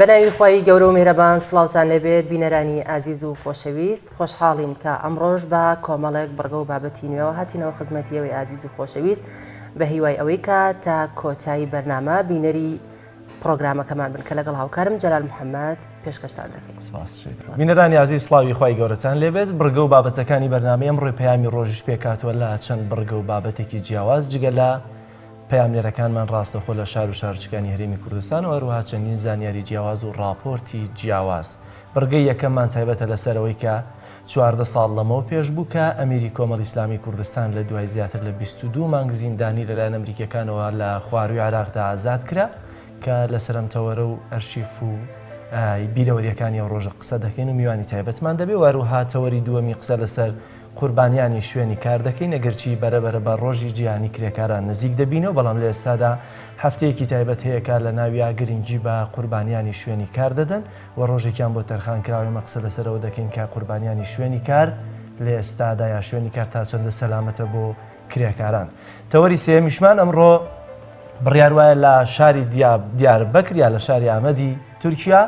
بەناوی خۆی گەورە و میهرەبان سڵاوتان لەبێت بینەرانی ئازیز و خۆشەویست خۆشحاڵین کە ئەمڕۆژ بە کۆمەڵێک بڕگە و بابەتی نوێەوە هاتینەوە خزمەتیەوەی ئازیز و خۆشەویست بە هیوای ئەوەی کە تا کۆتایی بەرنامە بینەری پرۆگرامەکەمان بن کە لەگەڵ هاوکارم جەلال محەممەد پێشکەشتان دەکەین. بینەرانی عزیز سڵاوی خۆی گەورەتان لێبێت بڕگە و بابەتەکانی بەرنامەی ئەمڕۆی پەیامی ڕۆژیش پێکاتوە لە چەند بڕگە و بابەتێکی جیاواز جگە لە پەیامنێرەکانمان ڕاستەخۆ لە شار و شارچکانی هەرێمی کوردستان و هەروها چەندین زانیاری جیاواز و راپۆرتی جیاواز. بڕگەی یەکەممان تایبەتە لەسەرەوەی کە 14 ساڵ لەمەوە پێش بوو کە ئەمیری کۆمەڵی ئیسلامی کوردستان لە دوای زیاتر لە 22 مانگ زیندانی لەلایەن ئەمریکەکانەوە لە خواروی عێراقدا ئازاد کرا کە لە سەرەمتەوەرە و ئەرشیف و بیرەوەریەکانی ئەو ڕۆژە قسە دەکەین و میوانی تایبەتمان دەبێت و هەروها تەوەری دووەمی قسە لەسەر قوربانیانی شوێنی کار دەکەین ئەگەرچی بەرەبەرە بە ڕۆژی جیهانی کرێکاران نزیک دەبینەوە بەڵام لە ئێستادا هەفتەیەکی تایبەت هەیە کە لە ناویا گرنگی بە قوربانیانی شوێنی کار دەدەن و ڕۆژێکیان بۆ تەرخان کراوی مەقسە لەسەرەوە دەکەین کە قوربانیانی شوێنی کار لە ئێستادا یا شوێنی کار تا چەندە سەلامەتە بۆ کرێکاران. تەوەری سێمیشمان ئەمڕۆ بڕیار وایە لە شاری دیاربەکر یا لە شاری ئامەدی تورکیا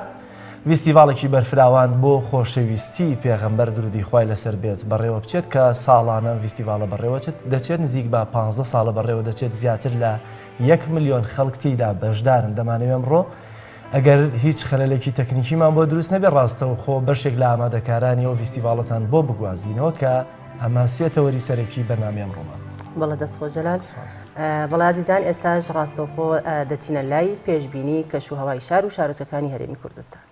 فیستیڤاڵێکی بەرفراوان بۆ خۆشەویستی پێغەمبەر درودی خوای لەسەر بێت بەڕێوە بچێت کە ساڵانە فیستیڤاڵە بەڕێوە دەچێت نزیک بە 15 ساڵە بەڕێوە دەچێت زیاتر لە 1 ملیۆن خەڵکتیدا بەشدارن. دەمانەوێت ئەمڕۆ ئەگەر هیچ خەلەلێکی تەکنیکیمان بۆ دروست نەبێت ڕاستەوە خۆ بەشێک لە ئامادەکارانی ئەو فیستیڤاڵەتان بۆ بگوازینەوە کە ئەمە سێتەوەری سەرەکی بەرنامەی ئەمڕۆمان. بەڵێ دەستخۆ جەلال. بەڵێ عزیزان ئێستاش ڕاستەوخۆ دەچینە لای پێشبینی کەشوهەوای شار و شارۆچەکانی هەرێمی کوردستان.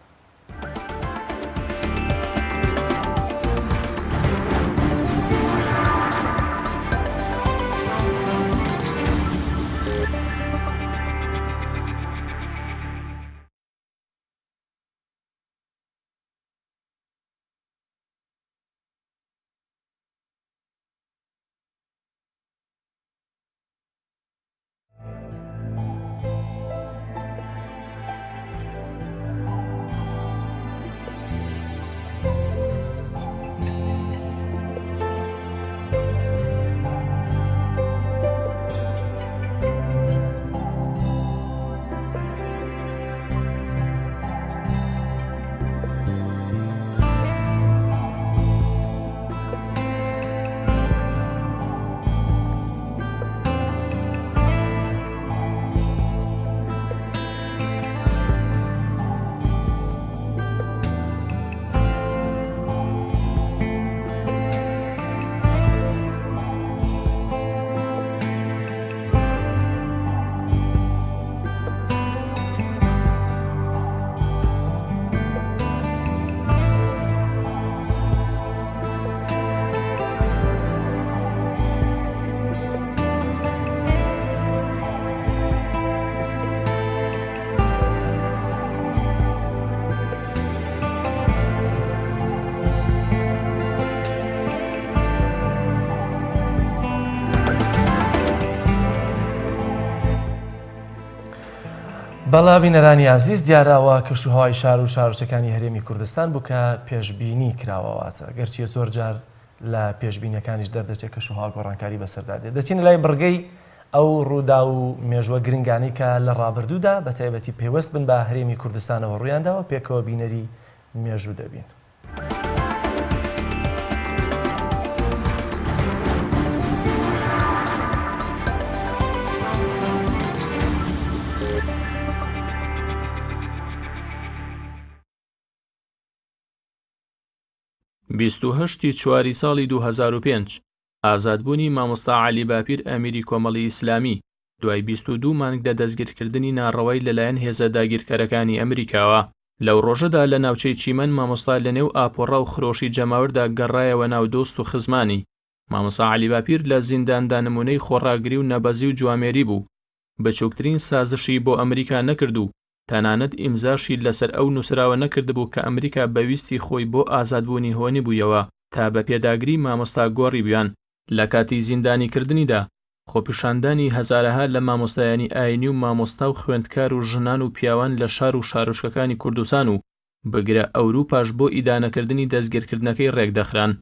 بەڵا بینەرانی عزیز دیاراوە کەشوهەوای شار و شارۆچەکانی هەرێمی کوردستان بوو کە پێشبینی کراوەواتە گەرچی زۆر جار لە پێشبینیەکانیش دەردەچێت کەشوهەوا گۆڕانکاری بەسەردادێت. دەچین لای بڕگەی ئەو ڕوودا و مێژوە گرنگانی کە لە ڕابردوودا بە تایبەتی پێوەست بن بە هەرێمی کوردستانەوە ڕوویانداوە پێکەوە بینەری مێژوو دەبین. بیستوهەشتی چواری ساڵی 2005 ئازادبوونی مامۆستا عەلی باپیر ئەمیری کۆمەڵی ئیسلامی دوای 22 مانگ لە دەستگیرکردنی ناڕەوای لەلایەن هێزە داگیرکەرەکانی ئەمریکاوە. لەو ڕۆژەدا لە ناوچەی چیمەن مامۆستا لە نێو ئاپۆڕە و خرۆشی جەماوەردا گەڕایەوە ناو دۆست و خزمانی. مامۆستا عەلی باپیر لە زینداندا نمونەی خۆڕاگری و نەبەزی و جوامێری بوو. بچووکترین سازشی بۆ ئەمریکا نەکرد و تەنانەت ئیمزاشی لەسەر ئەو نووسراوە نەکردبوو کە ئەمریکا بەویستی خۆی بۆ ئازادبوونی هۆنی بوویەوە تا بە پێداگری مامۆستا گۆڕی بیان. لە کاتی زیندانیکردنیدا خۆپیشاندانی هەزارەها لە مامۆستایانی ئاینی و مامۆستا و خوێندکار و ژنان و پیاوان لە شار و شارۆچکەکانی کوردستان و بگرە ئەوروپاش بۆ ئیدانەکردنی دەستگیرکردنەکەی ڕێکدەخران.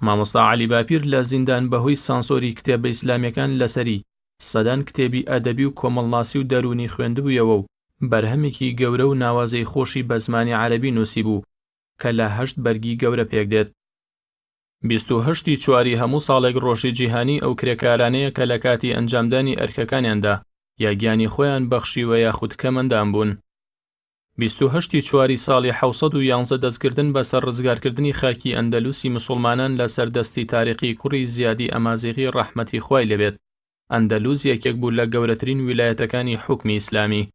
مامۆستا عەلی باپیر لە زیندان بەهۆی سانسۆری کتێبە ئیسلامیەکان لەسەری سەدان کتێبی ئەدەبی و کۆمەڵناسی و دەرونی خوێندبوویەوە و بەرهەمێکی گەورە و ناوازەی خۆشی بە زمانی عەرەبی نووسی بوو کە لە 8 بەرگی گەورە پێک دێت. 28 چواری هەموو ساڵێک ڕۆژی جیهانی ئەو کرێکارانەیە کە لە کاتی ئەنجامدانی ئەرکەکانیاندا یا گیانی خۆیان بەخشیوە یاخود کەمەندان بوون. 28 چواری ساڵی 711 دەستکردن بەسەر ڕزگارکردنی خاکی ئەندەلوسی مسڵمانان لە سەردەستی تاریخی کوڕی زیادی ئەمازیغی ڕەحمەتی خوای لەبێت. ئەندەلوس یەکێک بوو لە گەورەترین ویلایەتەکانی حوکمی ئیسلامی.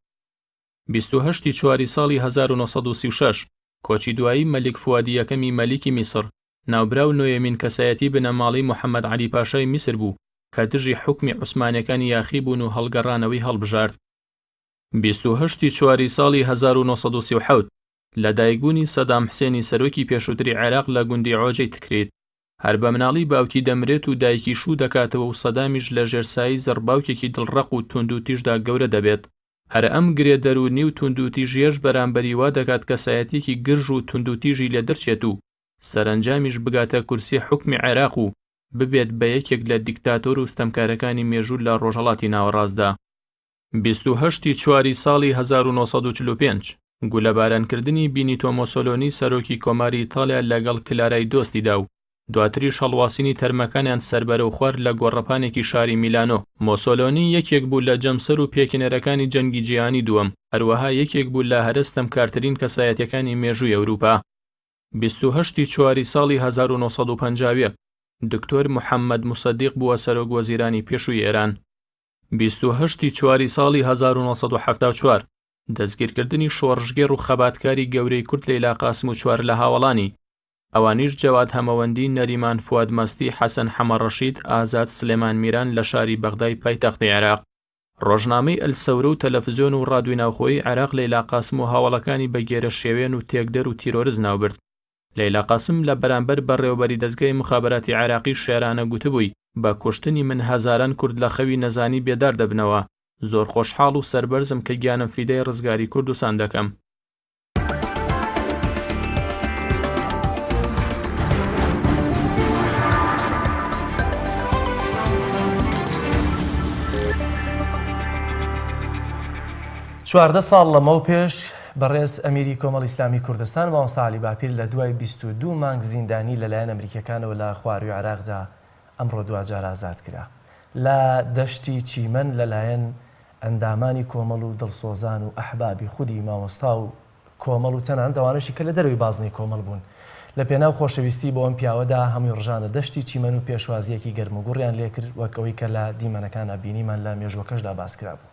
28 چواری ساڵی 1936 کۆچی دوایی مەلیک فوادی یەکەمی مەلیکی میسر ناوبراو نۆیەمین کەسایەتی بنەماڵی محەممەد عەلی پاشای میسر بوو کە دژی حوکمی عوسمانیەکانی یاخی بوون و هەڵگەڕانەوەی هەڵبژارد. 28 چواری ساڵی 1937 لە دایکبوونی سەدام حسێنی سەرۆکی پێشووتری عێراق لە گوندی عۆجەی تکرێت. هەر بە مناڵی باوکی دەمرێت و دایکی شوو دەکاتەوە و سەدامیش لە ژێرسایی زەرباوکێکی دڵڕەق و توندوتیشدا گەورە دەبێت. هەر ئەم گرێدەرونی و توندوتیژیەش بەرامبەری وا دەکات کەسایەتێکی گرژ و توندوتیژی لێ دەرچێت و سەرنجامیش بگاتە کورسی حوکمی عێراق و ببێت بە یەکێک لە دیکتاتۆر و ستەمکارەکانی مێژوو لە ڕۆژهەڵاتی ناوەڕاستدا. 28 چواری ساڵی 1945 گولەبارانکردنی بینیتۆ مۆسۆلۆنی سەرۆکی کۆماری ئیتالیا لەگەڵ کلارای دۆستیدا و دواتریش هەڵواسینی تەرمەکانیان سەربەرە و خوار لە گۆڕەپانێکی شاری میلانۆ. مۆسۆلۆنی یەکێک بوو لە جەمسەر و پێکێنەرەکانی جەنگی جیهانی دووەم، هەروەها یەکێک بوو لە هەرستەمکارترین کەسایەتیەکانی مێژووی ئەوروپا. 28 چواری ساڵی 1950 دکتۆر محەممەد موسەدیق بووە سەرۆک وەزیرانی پێشووی ئێران. 28 چواری ساڵی 1974 دەستگیرکردنی شۆڕژگێڕ و خەباتکاری گەورەی کورد لەیلا قاسم و چوار لە هاوڵانی، ئەوانیش جەواد هەمەوەندی، نەریمان فواد مەستی، حەسەن حەمەڕەشید، ئازاد سلێمان میران لە شاری بەغدای پایتەختی عێراق. ڕۆژنامەی ئەلسەورە و تەلەڤیزیۆن و ڕادیۆی ناوخۆیی عێراق لەیلا قاسم و هاوڵەکانی بە گێرە شێوێن و تێکدەر و تیرۆریز ناوبرد. لەیلا قاسم لە بەرامبەر بەڕێوەبەری دەستگای مخابەراتی عێراقی شێرانە گوتبووی بە کوشتنی من هەزاران کورد لە خەوی نەزانی بێدار دەبنەوە. زۆر خۆشحاڵ و سەربەرزم کە گیانم فیدەی ڕزگاری کوردستان دەکەم. چواردە ساڵ لەمەو پێش بەڕێز ئەمیری کۆمەڵی ئیسلامی کوردستان مامۆستا عەلی باپیر لە دوای 22 مانگ زیندانی لەلایەن ئەمریکەکانەوە لە خواروی عێراقدا ئەمڕۆ دوجار ئازاد کرا لە دەشتی چیمەن لەلایەن ئەندامانی کۆمەڵ و دڵسۆزان و ئەحبابی خودی مامۆستا و کۆمەڵ و تەنانەت ئەوانەشی کە لە دەروی بازنەی کۆمەڵ بوون. لە پێناو خۆشەویستی بۆ ئەم پیاوەدا هەمووی ڕژانە دەشتی چیمەن و پێشوازیەکی گەرم و گوڕیان لێکرد وەکەوەی کە لە دیمەنەکانە بینیمان لە مێژوەکەشدا باس کرا بوو.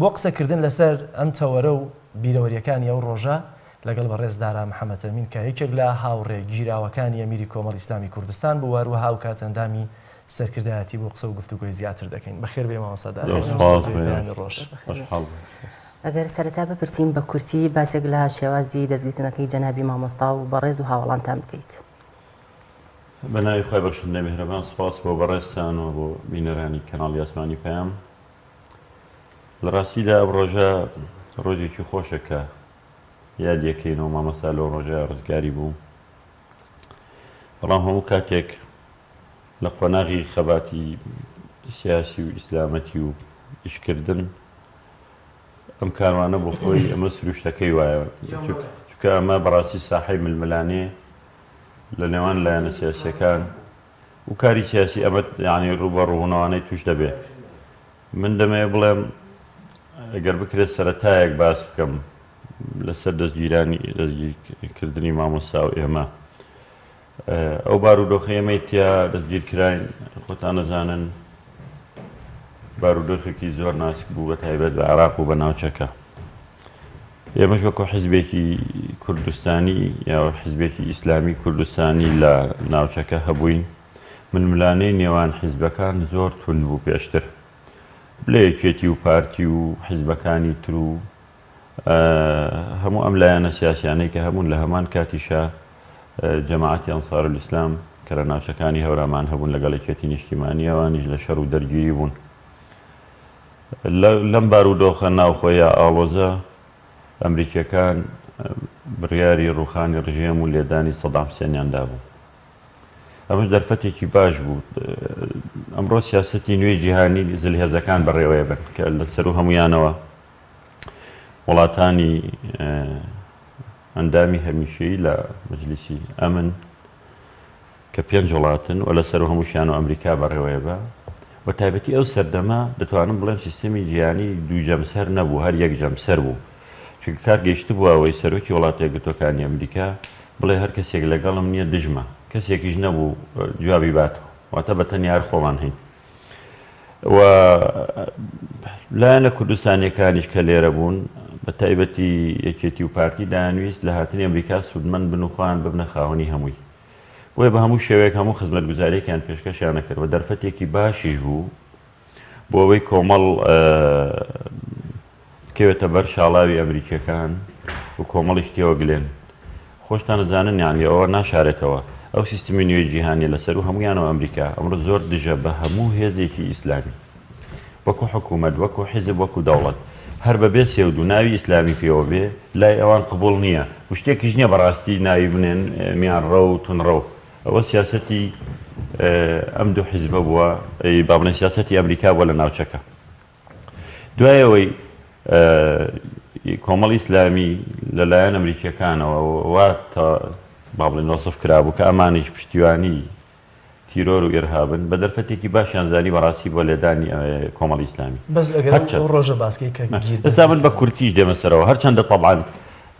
بۆ قسەکردن لەسەر ئەم تەوەرە و بیرەوەریەکانی ئەو ڕۆژە لەگەڵ بەڕێز دارا محەممەد ئەمین کە یەکێک لە هاوڕێ گیراوەکانی ئەمیری کۆمەڵی ئیسلامی کوردستان بوو، هەروەها و کات ئەندامی سەرکردایەتی بۆ قسە و گفتوگۆی زیاتر دەکەین. بەخێر بێ مامۆستا دارا. ئەگەر سەرەتا بپرسین بە کورتی باسێک لە شێوازی دەستگیرکردنەکەی جەنابی مامۆستا و بەڕێز و هاوڵانتان بکەیت. بەناوی خۆی بەخشندەی میهرەبان، سوپاس بۆ بەڕێزتان و بۆ بینەرانی کەناڵی ئاسمانی پەیام. لە ڕاستیدا ئەم ڕۆژە ڕۆژێکی خۆشە کە یادیەکەینەوە مامۆستا لەو ڕۆژە ڕزگاری بوو. بەڵام هەموو کاتێک لە قۆناغی خەباتی سیاسی و ئیسلامەتی و ئیشکردن ئەم کاروانە بۆ خۆی ئەمە سروشتەکەی وایە، چونکە ئەمە بەڕاستی ساحەی ململانێ لە نێوان لایەنە سیاسیەکان و کاری سیاسی ئەمە یعنی ڕوبە ڕوونەوانەی توش دەبێت. من دەمەوێت بڵێم ئەگەر بکرێت سەرەتایەک باس بکەم لەسەر دەستگیرکردنی مامۆستا و ئێمە، ئەو بارودۆخی ئێمەی تیا دەستگیرکراین خۆتان نەزانن بارودۆخێکی زۆر ناسک بوو بە تایبەت بە عێراق و بە ناوچەکە. ئێمەش وەکو حیزبێکی کوردستانی یا حیزبێکی ئیسلامی کوردستانی لە ناوچەکە هەبووین، ململانەی نێوان حیزبەکان زۆر تون بوو پێشتر لە یەکێتی و پارتی و حیزبەکانی تر و هەموو ئەم لایەنە سیاسیانەی کە هەموون لە هەمان کاتیشە جەماعەتی ئەنسارولیسلام کە لە ناوچەکانی هەورامان هەبوون لەگەڵ یەکێتی نیشتیمانی ئەوانیش لە شەڕ و دەرگیری بوون. لەم بارودۆخە ناوخۆیە ئاڵۆزە ئەمریکیەکان بڕیاری ڕوخانی ڕژێم و لێدانی سەدام حوسێنیاندا بوو. ئەمەش دەرفەتێکی باش بوو. ئەمڕۆ سیاسەتی نوێی جیهانی زلهێزەکان بەڕێوەیە بن کە لەسەر و هەمویانەوە وڵاتانی ئەندامی هەمیشەیی لە مەجلیسی ئەمن کە 5 وڵاتن و لەسەر هەمووشیان و ئەمریکا بەڕێوەیە بە و تایبەتی ئەو سەردەما دەتوانم بڵێن سیستەمی جیهانی دوو جەمسەر نەبوو، هەر یەک جەمسەر بوو. چونکە کار گەیشت بووە ئەوەی سەرۆکی وڵاتە یەکگرتووەکانی ئەمریکا بڵێ هەر کەسێک لەگەڵم نییە دژمە، کەسێکیش نەبوو جوابی باتەوە، واتە بەتەنیا هەر خۆمان هەین. و لایەنە کوردستانیەکانیش کە لێرە بوون بە تایبەتی یەکێتی و پارتی دانویست لە هاتنی ئەمریکا سوودمەند بن و خۆیان ببنە خاوەنی هەمووی. بۆیە بە هەموو شێوەیەک هەموو خزمەتگوزاریەکیان پێشکەشیان نەکرد و دەرفەتێکی باشیش بوو بۆ ئەوەی کۆمەڵ بکەوێتە بەر شاڵاوی ئەمریکیەکان و کۆمەڵی شتێوە گلێن. خۆشتان دەزانن یانی ئەوە ناشارێتەوە ئەو سیستمی نوێی جیهانی لەسەر و هەمویانەوە ئەمریکا ئەمڕۆ زۆر دژە بە هەموو هێزێکی ئیسلامی، وەکو حکوومەت، وەکو حیزب، وەکو دەوڵەت، هەر بەبێ سێود و ناوی ئیسلامی پێوە بێ لای ئەوان قبول نییە و شتێکیش نییە بەڕاستی ناوی بنێن میانڕە و تونڕە. ئەوە سیاسەتی ئەم دوو حیزبە بووە، با بڵێن سیاسەتی ئەمریکا بووە لە ناوچەکە. دوایەوەی کۆمەڵی ئیسلامی لەلایەن ئەمریکیەکانەوە وا تا با بڵێن وەسف کرابوو کە ئەمانیش پشتیوانی تیرۆر و ئێرهابن بە دەرفەتێکی باشیان زانی بەڕاستی بۆ لێدانی کۆمەڵی ئیسلامی. بەس ئەگەر ڕۆژە باسکەی کە دەسا من بە کورتیش دێمە سەرەوە، هەرچەندە تەبعاً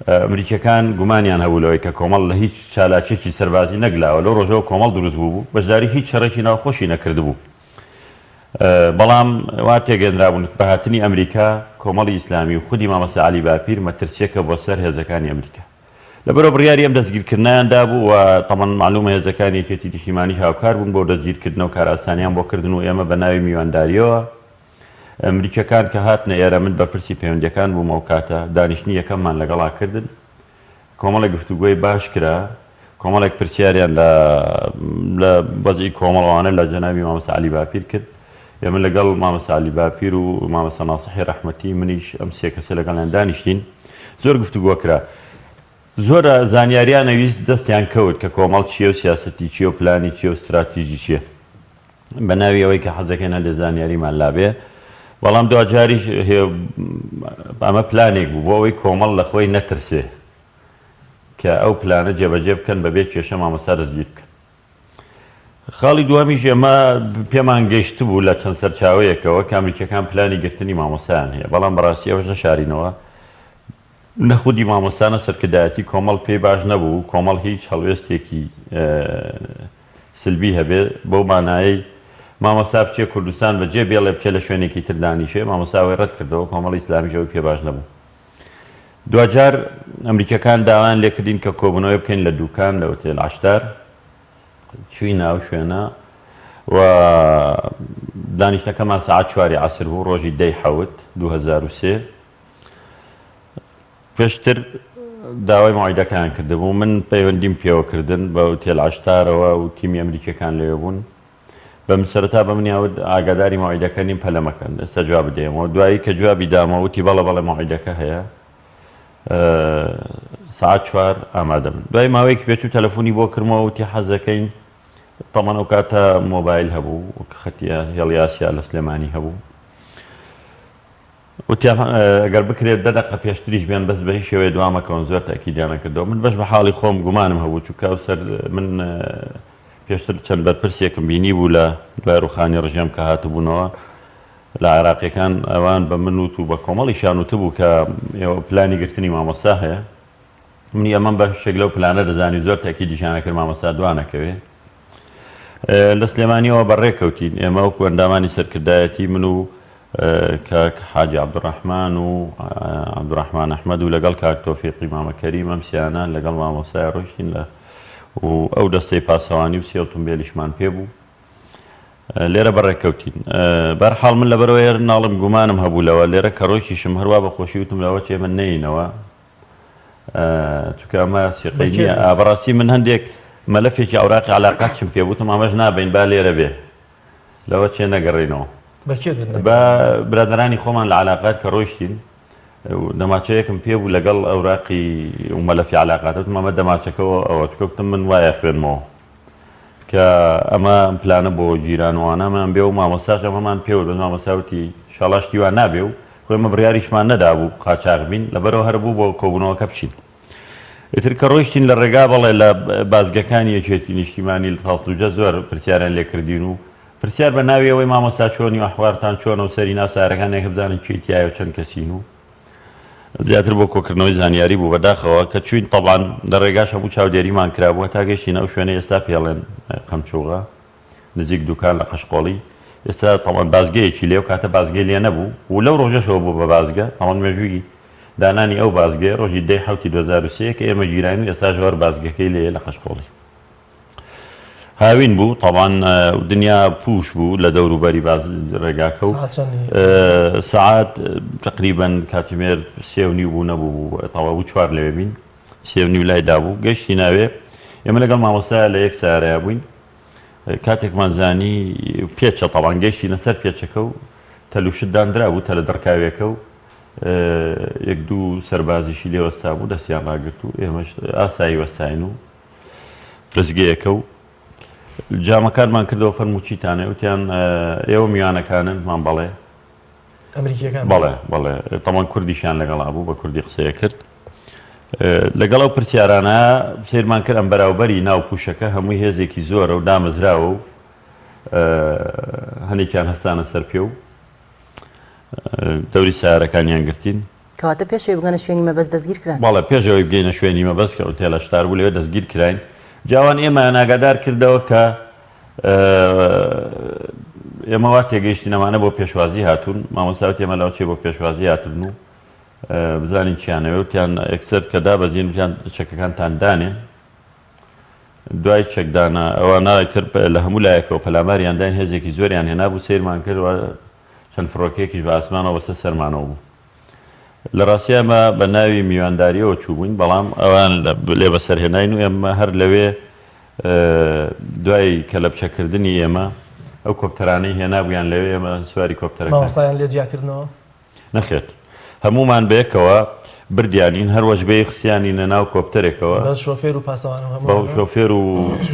ئەمریکیەکان گومانیان هەبوولەوەی کە کۆمەڵ لە هیچ چالاکێکی سەربازی نەگلاوە لەو ڕۆژەوە کۆمەڵ دروست بوو بەشداری هیچ شەڕێکی ناوخۆشی نەکرد بوو. بەڵام وا تێگەندرابوون بە هاتنی ئەمریکا کۆمەڵی ئیسلامی و خودی مامەسا عەلی باپیر مەترسیەکە بۆ سەر هێزەکانی ئەمریکا. لەبەرەوە بڕیاری ئەم دەستگیرکردنیاندا بوو و تەمەن معلومە هێزەکانی یەکێتی نیشتیمانی هاوکار بوون بۆ دەستگیرکردن و کارئاسانیان بۆ کردن و ئێمە بە ناوی میوانداریەوە ئەمریکیەکان کە هاتنە ئێرە من بەرپرسی پەیوەندیەکان بوومە و کاتە دانیشتنی یەکەممان لەگەڵا کردن، کۆمەڵێک گفتوگۆی باش کرا، کۆمەڵێک پرسیاریان لە وەزعی کۆمەڵەوانە لە جەنابی مامەسا عەلی باپیر کرد. ئێمە لەگەڵ مامەسا عەلی باپیر و مامەسا ناسیحی ڕەحمەتی منیش ئەم سێ کەسە لەگەڵیان دانیشتین، زۆر گفتوگۆ کرا. زۆر زانیاریان نەویست دەستیان کەوت کە کۆمەڵ چییە و سیاسەتی چییە و پلانی چییە و استراتیژی چییە بە ناوی ئەوەی کە حەزەکەن لێ زانیاریمان لابێ. بەڵام دوجاریش ئەمە پلانێک بوو بۆ ئەوەی کۆمەڵ لە خۆی نەترسێ کە ئەو پلانە جێبەجێ بکەن بەبێ کێشە مامەسا دەستگیر بکەن. خاڵی دووەمیش ئێمە پێمان گەیشت بوو لە چەند سەرچاوەیەکەوە کە ئەمریکیەکان پلانی گرتنی مامۆسایان هەیە، بەڵام بەڕاستی ئەوەش نەشارینەوە. نەخودی مامۆسانە سەرکردایەتی کۆمەڵ پێی باش نەبوو، کۆمەڵ هیچ هەڵوێستێکی سلبی هەبێ بەو مانایەی مامۆسا بچێ کوردستان بەجێ بێڵێ بچێ لە شوێنێکی تر دانیشێ، مامۆساوی ڕەت کردەوە، کۆمەڵی ئیسلامیشەوەی پێ باش نەبوو. دوجار ئەمریکیەکان داوایان لێکردین کە کۆبوونەوەی بکەین لە دوکان لە ئۆتێل عەشتار، چووی ناو شوێنە و دانیشتەکەمان سەعات 4 عەسر بوو ڕۆژی 10/7 2003. پێشتر داوای مۆعیدەکان کردبوو، من پەیوەندیم پێوەکردن بە ئۆتێل عەشتارەوە و تیمی ئەمریکیەکان لێوە بوون. بەم سەرەتا بەمنیاوت ئاگاداری مۆعیدەکە نیم پەلەمەکەن، ئێستا جواب بدەیەمەوە. دوایی کە جوابی دامەوە وتی بەڵێ بەڵێ مۆعیدەکە هەیە، ساعت 4 ئامادە بن. دوای ماوەیەکی پێچوو تەلەفۆنی بۆ کردمەوە وتی حەزەکەین، تەمەن ئەو کاتە مۆبایل هەبوو خەتیە هێڵی ئاسیا لە سلێمانی هەبوو، وتی ئەگەر بکرێت 10 دقە پێشتریش بێن بەس بە هیچ شێوەیە دوامەکەون زۆر تاکیدیان نەکردەوە. من بەش بە حاڵی خۆم گومانم هەبوو چونکە ئەوسەر من پێشتر چەند بەرپرسێکم بینی بوو لە دوای ڕوخانی ڕژێم کە هاتبوونەوە لە عێراقیەکان، ئەوان بە من وت و بە کۆمەڵیشان وتبوو کە پلانی گرتنی مامۆسا هەیە. منی ئەمەم بە شێک لەو پلانە دەزانی زۆر تاکیدیشان نەکرد مامۆسا دوانەکەوێ. لە سلێمانیەوە بەڕێکەوتین ئێمە وەکو ئەندامانی سەرکردایەتی من و کاک حاجی عەبدوڕەحمان و عەبدوڕەحمان ئەحمەد و لەگەڵ کاک تۆفیقی مامەکەریم ئەمسیانە لەگەڵ مامۆسای ڕۆیشتین لە و ئەو دەستەی پاسەوانی و سێ ئۆتۆمبیلیشمان پێبوو لێرە بەڕێکەوتین. بەرحاڵ من لەبەرەوەی ناڵم گومانم هەبوو لەوە لێرە کە ڕۆیشتیشم هەروە بەخۆشی وتم لەوە چێ من نەینەوە چونکە ئەمە سیقەی نییە. بەڕاستی من هەندێک مەلەفێکی ئەوراقی عەلاقاتشم پێ بوتم ئەمەش نابین با لێرە بێ لەوە چێ نەگەڕێنەوە. بە برادرانی خۆمان لە عەلاقات کە ڕۆیشتین دەماچەیەکم پێ بوو لەگەڵ ئەوراقی و مەلەفی عەلاقاتەوتم ئەمە دەماچەکەەوە ئەوە چکەوتم من وایە خوێنمەوە کە ئەمە پلانە بۆ جیرانوانەمان بێ و مامۆساش ئەمەمان پێوە بە مامۆساوتی شاڵاشتی وان نابێ و خۆمە بڕیاریشمان نەدابوو قاچاق بین لەبەرەوە هەربوو بۆ کۆبوونەوەکە بچین. ئیتر کە ڕۆیشتین لە ڕێگا بەڵێ لە بازگەکانی یەکێتی نیشتیمانی لە تاڵسوجە زۆر پرسیاریان لێکردین و پرسیار بە ناوی ئەوەی مامۆستا چۆنی و ئەحوارتان چۆنە و سەری ناسارەکانێک بزانن چیتیایە و چەند کەسین و زیاتر بۆ کۆکردنەوەی زانیاری بوو بەداخەوە کە چوین تەڵان لە ڕێگاش هەموو چاودێریمان کرابووە تا گەشتینە ئەو شوێنە ئێستا پێڵێن قەمچوغە نزیک دوکان لە قەشقۆڵی ئێستا تەڵان بازگەیەکی لێ و کاتە بازگەی لێ نەبوو و لەو ڕۆژەشەوە بوو بە بازگە تەڵان مێژووی دانانی ئەو بازگەی ڕۆژی 2003 کە ئێمە گیرانی و ئێستا ژوار بازگەکەی لێ لە قەشقۆڵی هاوین بوو تەڵان دنیا پوش بوو لە دەوروبەری ڕێگاکە و سعات تقریبا کاتژمێر 3:30 بوو نەبوو تەواو 4 لەوێ بین 3:30 لایدا بوو گەشتی ناوێ ئێمە لەگەڵ مامۆستا لە یەک سارەیە بووین کاتێکمان زانی پێچە تەڵان گەشتینە سەر پێچەکە و تەلوشت دانرا بوو تە لە دەرکاوێکە و یەک دوو سەربازیشی لێوەستا بوو دەستیان ڕاگرت و ئێمەش ئاسایی وەستاین و پرسگەیەکە و جامەکانمان کردەوە فەرموو چیتانێ وتیان ئێوە میوانەکانن مان بەڵێ ئەمریکیەکان بەڵێ تەمان کوردیشیان لەگەڵا بوو بە کوردی قسەیە کرد لەگەڵ ئەو پرسیارانە سیرمان کرد ئەم بەراوبەری ناو پوشەکە هەمووی هێزێکی زۆرە و دامەزراوە و هەنێکیان هەستانە سەر پێ و دەوری سیارەکانیان گرتین کەواتە پێشەوەی بگەنە شوێنی مەبەست دەستگیر کران بەڵێ پێشەوەی بگەینە شوێنی مەبەست کە ئۆتێلە شتار بوو لەوێ دەستگیر کراین جاوان ئێمە ناگادار کردەوە کە ئێمە وا تێگەیشتی نەمانە بۆ پێشوازی هاتوون مامۆستا ئێمە لەو چێ بۆ پێشوازی هاتن و بزانین چیانەوە وتیان ئەکسەر کە دابەزین وتیان چەکەکانتان دانێ دوای چەکدانە ئەوە ناڵێکتر لە هەموو لایەکەوە پەلاماریان داین هێزێکی زۆریان هێنا بوو سیرمان کردوە چەند فڕۆکەیەکیش بە ئاسمانەوە بەسە سەرمانەوە بوو لە ڕاستی ئەمە بە ناوی میوانداریەوە چوو بووین بەڵام ئەوان لێ بەسەرهێناین و ئێمە هەر لەوێ دوای کەلەپچەکردنی ئێمە ئەو کۆپتەرانەی هێنابوویان لەوێ ئێمە سواری کۆپتەرەکە مامۆستایان لێ جیاکردنەوە نەخێت هەمومان بەیەکەوە بردیانین هەروەشبەی خسیانینە ناو کۆپتەرێکەوە شۆفێر و پاسەوان بەو شۆفێر و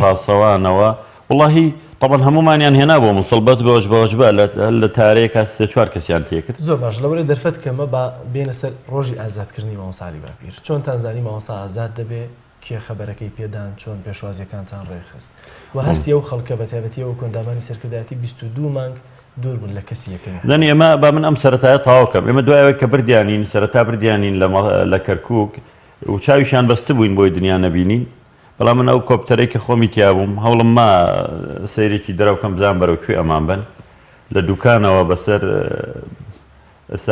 پاسەوانەوە وڵاهی طبعا هەمومانیان هێنا بۆ مسڵبەت بەوەش بە لە تارەیەکە 4 کەسیان تێکرد زۆر باش لەوەی دەرفەت کەمە با بێنە سەر ڕۆژی ئازادکردنی مامۆستا باپیر چۆن تانزانی مامۆستا ئازاد دەبێ کێ خەبەرەکەی پێدان چۆن پێشوازیەکانتان ڕێخست و هەستی ئەو خەڵکە بە تایبەتی ئەو کۆندامانی سەرکردایەتی 22 مانگ دوور بوون لە کەسی یەکەمی دەنی ئێمە با من ئەم سەرەتایە تاواوکەم ئێمە دوایەوەی کە بردیانین سەرەتا بردیانین لە کەرکووک و چاویشان بەستە بووین بۆی دنیا نەبینین بەڵام من ئەو کۆپتەرێک کە خۆمی تیابووم هەوڵم ما سەیرێکی دەرەوکەم بزان بەرەو کوێ ئەمان بن لە دوکانەوە بەسەر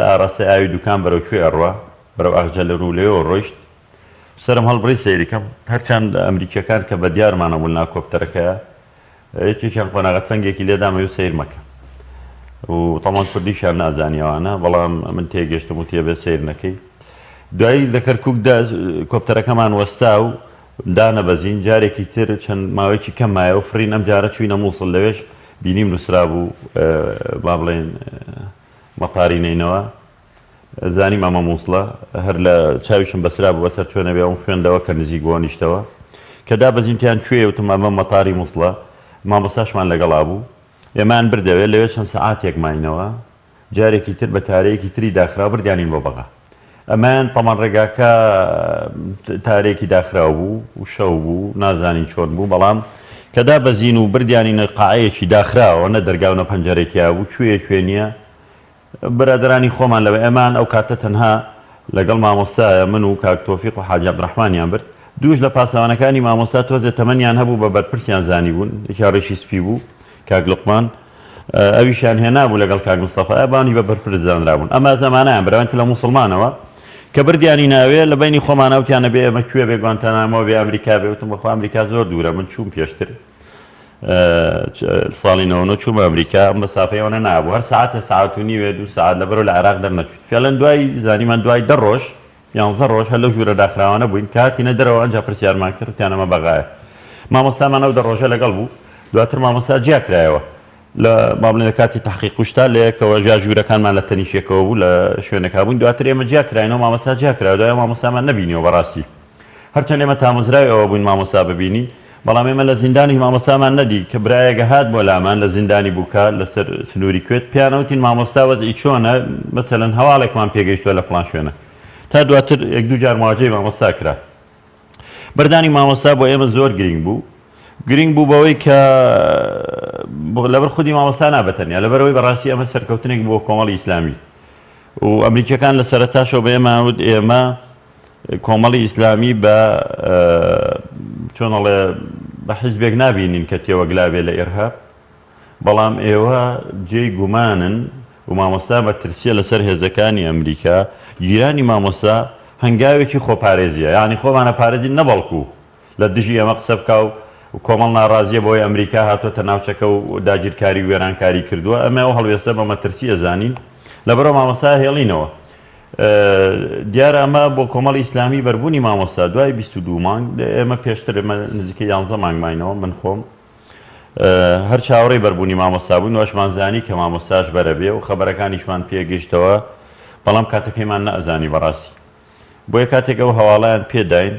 ئاڕاستەی ئاوی دوکان بەرەو کوێ ئەڕوا بەرەو ئاغجە لە ڕوولەوە ڕۆیشت سەرم هەڵبڕی سەیریکەم هەرچەند ئەمریکیەکان کە بە دیارمانە بوون ناو کۆپتەرەکەیە یەکێکیان قۆناغەت فەنگێکی لێدامە و سیر مەکە و تەمان کوردیشیان نازانیەوانە بەڵام من تێگەشتم و تێبێ سیر نەکەی دوایی لە کەرکووکدا کۆپتەرەکەمان وەستا و دانەبەزین جارێکی تر چەند ماوەیەکی کەم مایە و فرین ئەم جارە چوینە مووسڵ لەوێش بینیم نووسرا بوو با بڵێن مەتاری نینەوە زانیم ئەمە مووسڵە هەر لە چاویشم بەسرا بوو بەسەر چۆنە بێ ئەوم خوێندەوە کە نزیک بۆ نیشتەوە کە دابەزینتیان کوێ وتم ئەمە مەتاری مووسڵە مامۆستاشمان لەگەڵا بوو ئێمان بردەوێت لەوێ چەند سەعاتێک ماینەوە جارێکی تر بە تارەیەکی تری داخرا بردیانین بۆ بەغا ئەمان تەمان ڕێگاکە تارێکی داخراو بوو و شەو بوو نازانین چۆن بوو بەڵام کە دابەزین و بردیانینە قاعەیەکی داخراوە نە دەرگاونە پەنجەرێکیا بوو کوێ نییە برادرانی خۆمان لەوە ئەمان ئەو کاتە تەنها لەگەڵ مامۆستایە من و کاک تۆفیق و حاجی عەبدوڕەحمانیان برد دووش لە پاسەوانەکانی مامۆستا تۆزێ تەمەنیان هەبوو بە بەرپرسیان زانی بوون یەکیا ڕێشی سپی بوو کاک لوقمان ئەویشیان هێنا بوو لەگەڵ کاک مستەفا ئەبانی بە بەرپرس زانرابوون ئەمە زەمانەیان بەراوەندە لە موسڵمانەوە کە بردیانی ناوێ لە بینی خۆمانە وتیانە بێ ئەمە کوێ بێ گوانتانامەوە بێ ئەمریکا بێ وتم بەخوا ئەمریکا زۆر دوورە من چووم پێشتر ساڵی 90 چوومە ئەمریکا ئەم بەسافەیەوە نەبوو هەر ساعتە ساعت و نیوێ 2 ساعت لەبەرەوە لە عێراق دەرنەچووین فعلەن دوای زانیمان دوای 10 ڕۆژ 11 ڕۆژ هەر لەو ژوورە داخراوانە بووین کاتینە دەرەوە ئەنجا پرسیارمان کرد وتیانەمە بەغایە مامۆستامان ئەو 10 ڕۆژە لەگەڵ بوو دواتر مامۆستا جیا کرایەوە لە مابڵێن لە کاتی تحقیق کوشتا لەیەکەوە ژوورەکانمان لە تەنیشێکەوە بوو لە شوێنێکا بووین دواتر ئێمە جیا کراینەوە مامۆستا جیا کرا دوای مامۆستامان نەبینیەوە بەڕاستی هەرچەند ئێمە تامەزراوی ئەوە بووین مامۆستا ببینین بەڵام ئێمە لە زیندانی مامۆستامان نەدی کە برایەگە هات بۆ لامان لە زیندانی بووکە لەسەر سنووری کوێت پیانەوتین مامۆستا وەزئی چۆنە مەسەلەن هەواڵێکمان پێگەیشتووە لە فڵان شوێنە تا دواتر یەک دوو جار مواجهەی مامۆستا کرا. بەردانی مامۆستا بۆ ئێمە زۆر گرنگ بوو بەوەی کە لەبەر خودی مامۆستا نابەتەنیا لەبەرەوەی بەڕاستی ئەمە سەرکەوتنێک بۆ کۆمەڵی ئیسلامی و ئەمریکیەکان لە سەرەتاشەوە بە ئێمەوت ئێمە کۆمەڵی ئیسلامی بە چۆنەڵێ بە حیزبێک نابینین کە تێوەگلابێ لە ئێرهاب بەڵام ئێوە جێی گومانن و مامۆستا بە ترسیە لەسەر هێزەکانی ئەمریکا گیرانی مامۆستا هەنگاوێکی خۆپارێزیە یعنی خۆمانە پارێزی نەبەڵکو لە دژی ئەمە قسە بکاو و کۆمەڵ ناڕازیە بۆی ئەمریکا هاتوۆتە ناوچەکە و داگیرکاری و وێرانکاری کردووە ئەمە ئەو هەڵوێستە بە مەترسیە زانین لەبەرەوە مامۆستا هێڵینەوە دیارە ئەمە بۆ کۆمەڵی ئیسلامی بەربوونی مامۆستا دوای 22 مانگ ئێمە پێشتر ئێمە نزیکەی 11 مانگماینەوە من خۆم هەر چاوەڕێی بەربوونی مامۆستا بووین وەشمانزانی کە مامۆستاش بەرە بێ و خەبەرەکانیشمان پێگەیشتەوە بەڵام کاتەکەیمان نەئەزانی بەڕاستی بۆیە کاتێک ئەو هەواڵیان پێداین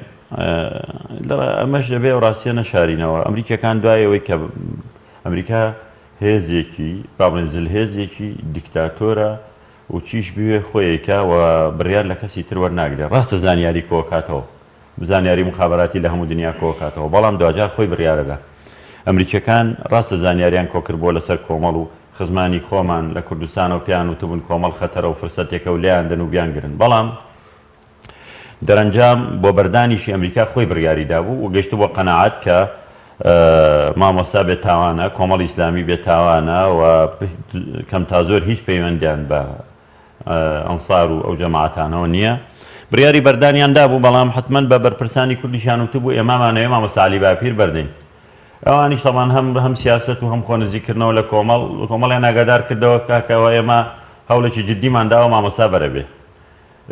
ئەمەش دەبێ و ڕاستیە نەشارینەوە ئەمریکیەکان دوایەوەی کە ئەمریکا هێزێکی بابڵێن زلهێزێکی دیکتاتۆرە و چیش بوێ خۆیەکە و بڕیار لە کەسی تر وەرناگرێت ڕاستە زانیاری کۆکاتەوە زانیاری مخابراتی لە هەموو دنیا کۆکاتەوە بەڵام دوجار خۆی بڕیارەدا ئەمریکیەکان ڕاستە زانیاریان کۆکرد بۆ لەسەر کۆمەڵ و خزمانی خۆمان لە کوردستانەوە پیان و تبوون کۆمەڵ خەتەرە و فرسەتێکە و لیاندن و بیانگرن بەڵام دەرەنجام بۆ بەردانیشی ئەمریکا خۆی بڕیاریدا بوو و گەشت بۆ قەنەعەت کە مامۆستا بێتاوانە کۆمەڵی ئیسلامی بێتاوانە و کەم تا زۆر هیچ پەیوەندیان بە ئەنسار و ئەو جەماعەتانەوە نییە بڕیاری بەردانیاندا بوو بەڵام حتمەن بە بەرپرسانی کوردیشان وتبوو ئێمامانەوێ مامۆستا عەلی باپیر بەردەین ئەوانیش تەمان هەم سیاست و هەم خۆنزیکردنەوە لە کۆمەڵیان ئاگادار کردەوە کاکەوە ئێمە هەوڵێکی جددیمانداوە مامۆستا بەرەبێ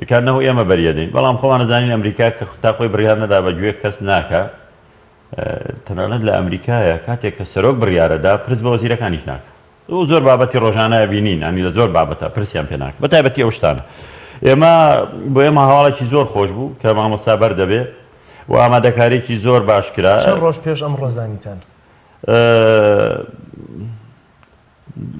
کارنەوە ئێمە بەریەدەین بەڵام خۆمان نەزانین ئەمریکا کە تا خۆی بڕیار نەدا بە گوێ کەس ناکە تەنانەت لە ئەمریکایە کاتێک کە سەرۆک بڕیارەدا پرس بە وەزیرەکانیش ناکە و زۆر بابەتی ڕۆژانە بینین ئەنی لە زۆر بابەتە پرسیان پێ ناکە بەتایبەتی ئەو شتانە ئێمە بۆ ئێمە هەواڵێکی زۆر خۆش بوو کە مامۆستا بەردەبێ و ئامادەکارێکی زۆر باشکرا چەند ڕۆژ پێش ئەم ڕۆزانیتان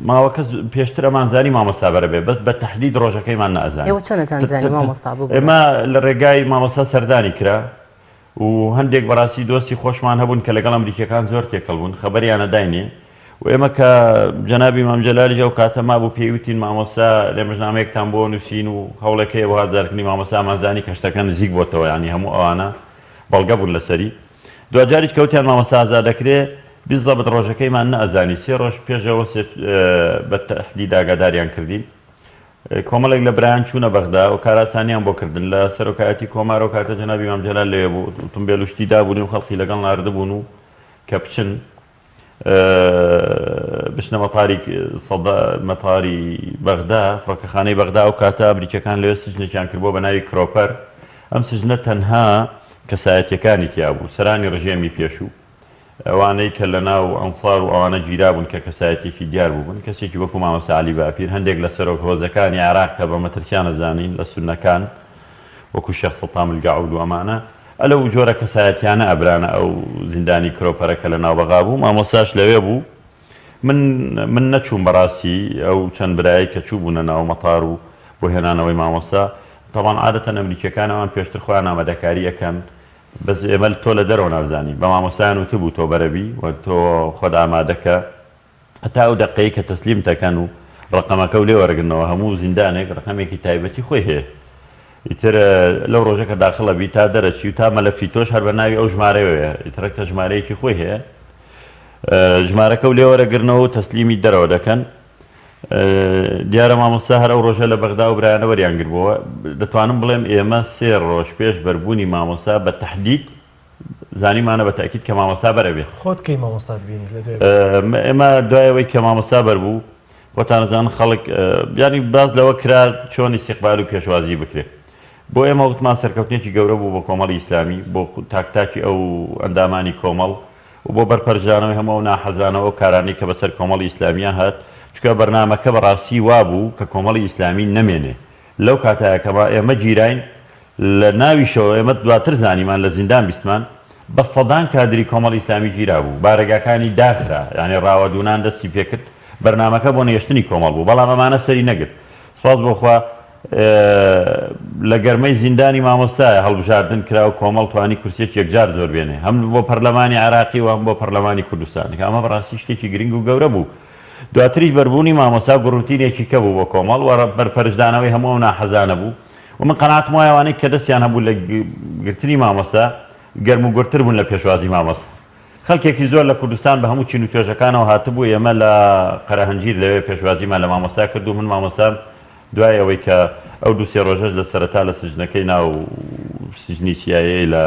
ماوەکە پێشتر ئەمانزانی مامۆستا بەرەبێ بەس بە تەحدید ڕۆژەکەیمان نەئەزانی ئێوە چۆنتان زانی مامۆستا بوو ئێمە لە ڕێگای مامۆستا سەردانی کرا و هەندێک بەڕاستی دۆستی خۆشمان هەبوون کە لەگەڵ ئەمریکیەکان زۆر تێکەڵ بوون خەبەریان نەداینێ و ئێمە کە جەنابی مام جەلالی ئەو کاتەما بوو پێیوتین مامۆستا لێمەژنامەیەکتان بۆ نووسین و هەوڵەکەی بۆ هازارکردنی مامۆستا ئامانزانی کە شتەکە نزیک بۆتەوە ینی هەموو ئەوانە بەڵگە بوون لەسەری دوجاریش کەوتیان مامۆستا ئازاد دەکرێ بالضبط ڕۆژەکەیمان نەئەزانی سێ ڕۆژ پێشەوە بە تەحدید ئاگاداریان کردین کۆمەڵێک لە برایان چوونە بەغدا و کاراسانیان بۆ کردن لە سەرۆکایەتی کۆمارە و کاتە جەنابی مام جەلال لێ بوو ئۆتۆمبیل و شتی دابوونی و خەڵکی لەگەڵ ناردبوون و کە بچن بچنە مەتاری بەغدا فڕۆکەخانەی بەغدا و کاتە ئەمریکیەکان لەوێ سژنێکیان کردبووە بە ناوی کرۆپەر ئەم سژنە تەنها کەسایەتیەکانی تیا بوو سەرانی ڕژێمی پێشوو ئەوانەی کە لە ناو ئەنسار و ئەوانە گیرا بوون کە کەسایەتێکی دیار بوون کەسێکی وەکو مامۆستا عەلی باپیر هەندێک لە سەرۆک هۆزەکانی عێراق کە بە مەترسیان نەزانین لە سوننەکان وەکو شێخ سڵتان الگەعود و ئەمانە ئەلەو جۆرە کەسایەتیانە ئەبرانە ئەو زیندانی کرۆپەرەکە لە ناوبەغا بوو مامۆستاش لەوێ بوو من نەچووم بەڕاستی ئەو چەند برایی کە چوو بوونە ناو مەتار و بۆ هێنانەوەی مامۆستا تەڵان عادەتەن ئەمریکیەکانەوان پێشتر خۆیان ئامادەکاری ئەەکەن بەس ئێمە تۆ لە دەرەوە نازانی بە مامۆستایان وتبوو تۆ بەرەبی و تۆ خۆت ئامادەکە هەتا ئەو دەقەیە کە تەسلیم دەکەن و ڕقەمەکە و لێ وەرگنەوە هەموو زیندانێک ڕقەمێکی تایبەتی خۆی هەیە ئیتر لەو ڕۆژەکە داخڵە بی تا دەرەچی و تا مەلەفی تۆش هەر بە ناوی ئەو ژمارەوەیە ئیترەکە ژمارەیەکی خۆی هەیە ژمارەکە و لێ وەرەگرنەوە و تەسلیمی دەرەوە دەکەن دیارە مامۆستا هەر ئەو ڕۆژە لە بەغدا و برایانە وەریان گربووە دەتوانم بڵێم ئێمە سێ ڕۆژ پێش بەربوونی مامۆستا بە تەحدید زانیمانە بە تاکید کە مامۆستا بەرەبێ خۆت کەی مامۆستا ببینیت لە دوێ ئێمە دوایەوەی کە مامۆستا بەربوو خۆتانەزان خەڵک ینی باز لەوە کرا چۆن ئیستیقبال و پێشوازی بکرێت بۆ ئێمە وتمان سەرکەوتنێکی گەورە بوو بۆ کۆمەڵی ئیسلامی بۆ تاکتاکی ئەو ئەندامانی کۆمەڵ و بۆ بەرپەرژانەوەی هەموو ناحەزانەوە و کارانی کە بەسەر کۆمەڵی ئیسلامیە هات چکە بەرنامەکە بەڕاستی وابوو کە کۆمەڵی ئیسلامی نەمێنێ لەو کاتایەکەما ئێمە گیراین لە ناویشەوە ئێمە دواتر زانیمان لە زیندان بیستمان بە سەدان کادری کۆمەڵ ئیسلامی گیرا بوو بارەگاکانی داخرا یعنی ڕاوەدونان دەستی پێکرد بەرنامەکە بۆ نێشتنی کۆمەڵ بوو بەڵام ئەمانە سەری نەگرت سپاس بۆخوا لە گەرمەی زیندانی مامۆستایە هەڵبژاردن کرا و کۆمەڵ توانی کورسێک یەکجار زۆر بێنێ هەم بۆ پەرلەمانی عراقی و هەم بۆ پەرلەمانی کوردستان ئەمە بەڕاستی شتێکی گرنگ و گەورە بوو دواتریش بەربوونی مامۆستا گوڕوتینێکی کە بوو بۆ کۆمەڵ وەرە بەرپەرشدانەوەی هەموو ناحەزانە بوو و من قەناعەتم وایە ئەوانەی کە دەستیان هەبوو لە گرتنی مامۆستا گەرم و گورتر بوون لە پێشوازی مامۆستا خەڵکێکی زۆر لە کوردستان بە هەموو چین و توێژەکانەوە هاتبوو ئێمە لە قەرەهەنجیر لەوێ پێشوازیمان لە مامۆستا کرد و من مامۆستام دوای ئەوەی کە ئەو دوو سێ ڕۆژەش لە سەرەتا لە سژنەکەی ناو سژنی CIA لە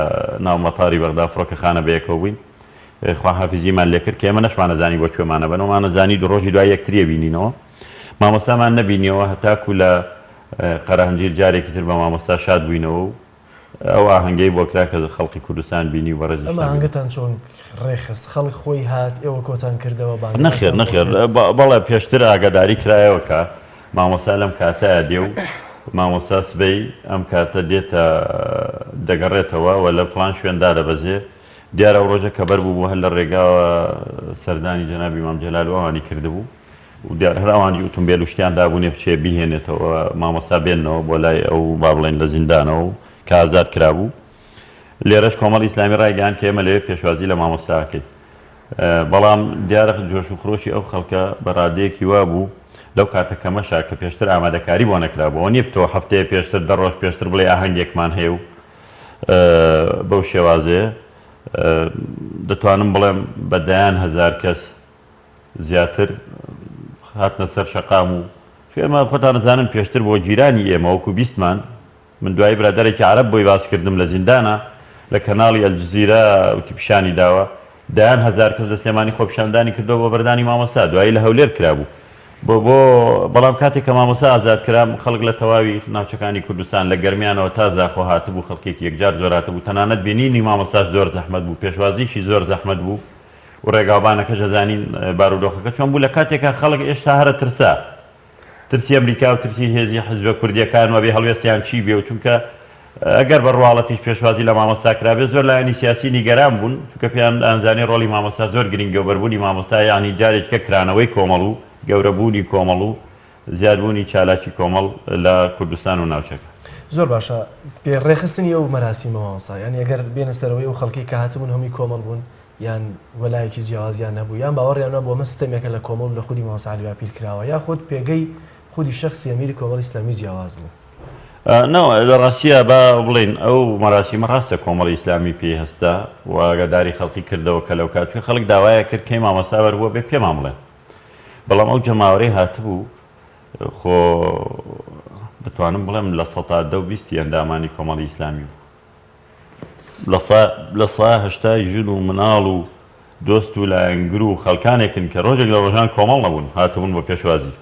ناو مەتاری بەغدا فڕۆکەخانە بەیەکەوە بووین خواحافیزیمان لێ کرد کە ئێمە نەشمانەزانی بۆ کوێمانە بنەوەمانەزانی دوو ڕۆژی دوای یەکتریە بینینەوە مامۆستامان نەبینیەوە هەتاکو لە قەرەهەنجیر جارێکی تر بە مامۆستا شاد بووینەوە و ئەو ئاهەنگەی بۆ کرا کە خەڵکی کوردستان بینی و بەڕێزی ئەمە هەنگتان چۆن ڕێخست خەڵک خۆی هات ئێوە کۆتان کردەوە نەخێر بەڵێ پێشتر ئاگاداری کرایەوە کە مامۆستا لەم کاتەیە دێ و مامۆستا سبەی ئەم کاتە دێتە دەگەڕێتەوە و لە فڵان شوێندا دەبەزێ دیارە ئەو ڕۆژە کە بەربوو بوو هەر لە ڕێگاوە سەردانی جەنابی مام جەلال ئەوانی کردبوو و دیار هەر ئەوانی ئۆتۆمبیل و شتیان دابوونێ بچێ بیهێنێتەوە مامۆستا بێنەوە بۆ لای ئەو با بڵێن لە زیندانەوە و کە ئازاد کرابوو لێرەش کۆمەڵ ئیسلامی ڕایگەیان کە ئێمە لەوێ پێشوازی لە مامۆستاکەی بەڵام دیارە جۆش و خرۆشی ئەو خەڵکە بەڕادەیەکی وا بوو لەو کاتەکە مەشا کە پێشتر ئامادەکاری بۆ نەکرابەوە نیە بتەوە هەفتەیە پێشتر دە ڕۆژ پێشتر بڵێ ئاهەنگێکمان هەیە و بەو شێوازەیە دەتوانم بڵێم بەدایان هەزار کەس زیاتر هاتنە سەر شەقام و ئێمە خۆتان نەزانن پێشتر بۆ جیرانی ئێمە وەکو بیستمان من دوای برادەرێکی عەرەب بۆی باس کردم لە زیندانە لە کەناڵی ئەلجزیرە وتی پیشانی داوە دایان هەزار کەس دەستێمانی خۆپیشاندانی کردەوە بۆ بەردانی مامۆستا دوایی لە هەولێر کرابوو بۆ بەڵام کاتێک کە مامۆستا ئازاد کرام خەڵک لە تەواوی ناوچەکانی کوردستان لە گەرمیانەوە تا زاخۆ هاتبوو خەڵکێکی یەکجار زۆر هاتبوو تەنانەت بینینی مامۆستاش زۆر زەحمەت بوو پێشوازیشی زۆر زەحمەت بوو و ڕێگاوبانەکە ژەزانین بارودۆخەکە چۆن بوو لە کاتێکە خەڵک ئێشتا هەرە ترسی ئەمریکا و ترسی هێزی حزبە کوردیەکان وەبێ هەڵوێستیان چی بێ و چونکە ئەگەر بەڕواڵەتیش پێشوازی لە مامۆستا کرابێت زۆر لایەنی سیاسی نیگەران بوون چونکە پێیان ئەنزانی ڕۆڵی مامۆستا زۆر گرنگە و بەربوونی مامۆستا یانی جارێککە کرانەوەی کۆمەڵ و گەورەبوونی کۆمەڵ و زیادبوونی چالاکی کۆمەڵ لە کوردستان و ناوچەکە زۆر باشە ڕێخستنی ئەو مەراسیمە مامۆستا یان ئەگەر بێنە سەرەوەی و خەڵکی کە هاتبوون هەمووی کۆمەڵ بوون یان وەلایەکی جیاوازیان هەبوو یان باوەڕیان بۆ مەستەمێکە لە کۆمەڵ لە خودی مامۆستا عەلی باپیر کراوە یا خۆت پێگەی خودی شخصی ئەمیری کۆمەڵی ئیسلامی جیاواز بوو لە ڕاستیە با بڵێن ئەو مەراسیمە ڕاستە کۆمەڵی ئیسلامی پێی هەستا و ئاگاداری خەڵکی کردەوە کە لەو کاتوێ خەڵک داوایە کرد کەی مامۆستا بەربووە بێ پێمان بڵێن بەڵام ئەو جەماوەڕێی هاتبوو خۆ دەتوانم بڵێم لە ١٢٠ ئەندامانی کۆمەڵی ئیسلامی لە سا ژن و مناڵ و دۆست و لایەنگر و خەڵکانێکن کە ڕۆژێک لە ڕۆژان کۆمەڵ نەبوون هاتبوون بۆ پێشوازی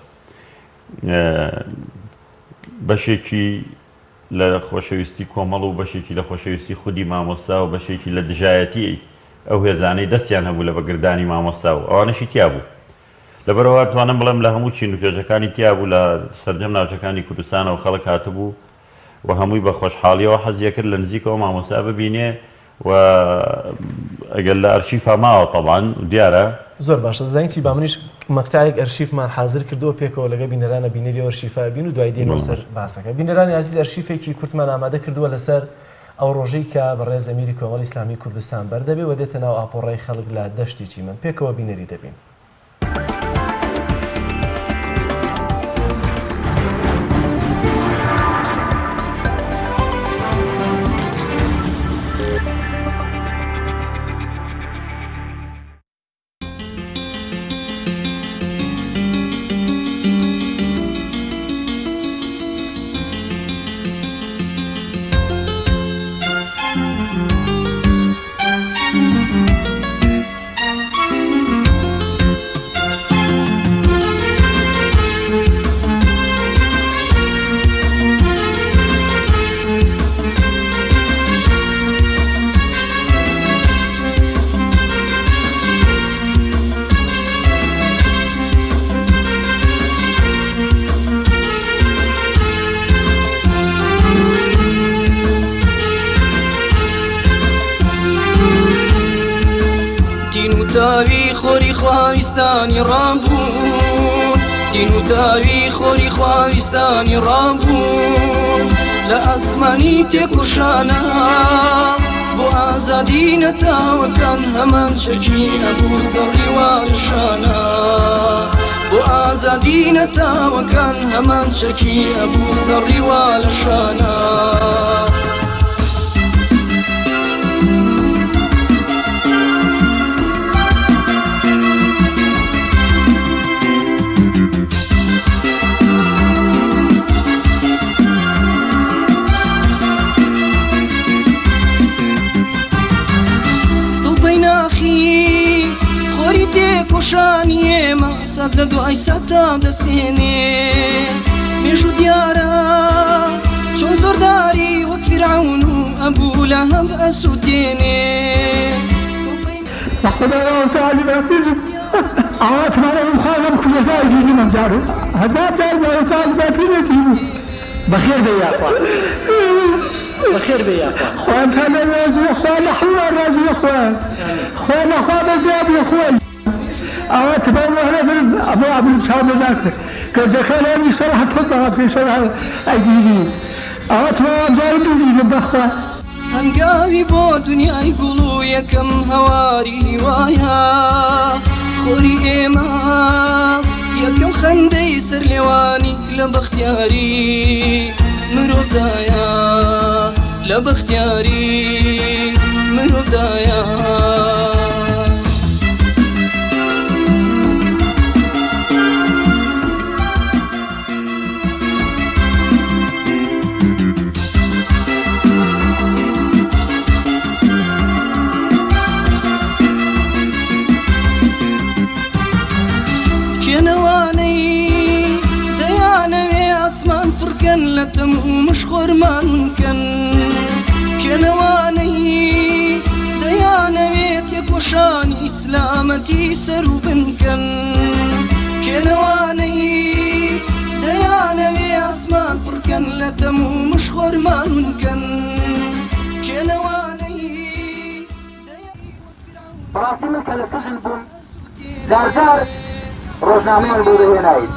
بەشێکی لە خۆشەویستی کۆمەڵ و بەشێکی لە خۆشەویستی خودی مامۆستا و بەشێکی لە دژایەتی ئەو هێزانەی دەستیان هەبوو لە بەگردانی مامۆستا و ئەوانەشی تیا بوو لەبەرەوە توانم بڵێم لە هەموو چین و توێژەکانی تیا بوو لە سەرجەم ناوچەکانی کوردستانەوە خەڵک هاتبوو و هەمووی بە خۆشحاڵیەوە حەزیە کرد لە نزیکەوە مامۆستا ببینێ و ئەگەر لە ئەرشیفا ماوە تەبعاً دیارە زۆر باشە دەزانیتی با منیش مەقتایەک ئەرشیفمان حازر کردەوە پێکەوە لەگە بینەرانە بینەری ئەرشیفا بین و دوای دێنەوە سەر باسەکە بینەرانی عزیز ئەرشیفێکی کورتمان ئامادە کردووە لەسەر ئەو ڕۆژەی کە بەڕێز ئەمیری کۆمەڵی ئیسلامی کوردستان بەردەبێ و دێتە ناو ئاپۆڕەی خەڵک لە دەشتی چیمەن پێکەوە بینەری دەبین. تاوی خۆری خواویستانی ڕابوو تین و تاوی خۆری خواویستانی ڕابوو لە ئاسمانی تێکوشانە بۆ ئازادی نەتاوەکان هەمان چەکی ئەبوو زەڕی وارشانە بۆ ئازادی نەتاوەکان هەمان چەکی ئەبوو زەڕی وارشانە کوشانی ئێمە سەد لە دوای سەتا دەسێنێ مێژ و دیارە چۆن زۆرداری وەک فیرعەون و ئەبوو لەهەب ئەسوودێنێ بەخودایەوە سالی بەفیر ئاواتمانە بخوانم کوێزای دیدی مەمجارە هەزار جار بە سالی بەفیر نەچیبوو بەخێر بێ یاخوا بەخێر بێ یاخوا خوانتان ڕازیە خوا لە حەوا ڕازیە خوان خوا لەخوا بەجابی خوان ئەوە تبان وهرەبرن ئەبوو عەبدول چاو بەداکرد گەنجەکان هەمیشتە هەفتەوە پێشەوە ئەیدیدی ئەوە تبان جای ببینم بەخوا هەنگاوی بۆ دنیای گوڵ و یەکەم هەواری وایە خۆری ئێمە یەکەم خەندەی سەر لێوانی لە بەختیاری مرۆڤدایە لە بەختیاری مرۆڤدایە لە تەمومش خۆرمانکەن کێنەوانەی دەیانەوێت یەکۆشانی ئیسلامەتی سەر و بنکەن کێنەوانەی دەیانەوێ ئاسمان پڕکەن لە تەمومش خۆرمانکەن کێنەوانەی بەڕاستی من کە لە سەژن بووم جارجار ڕۆژنامەیان بۆ دەهێنایت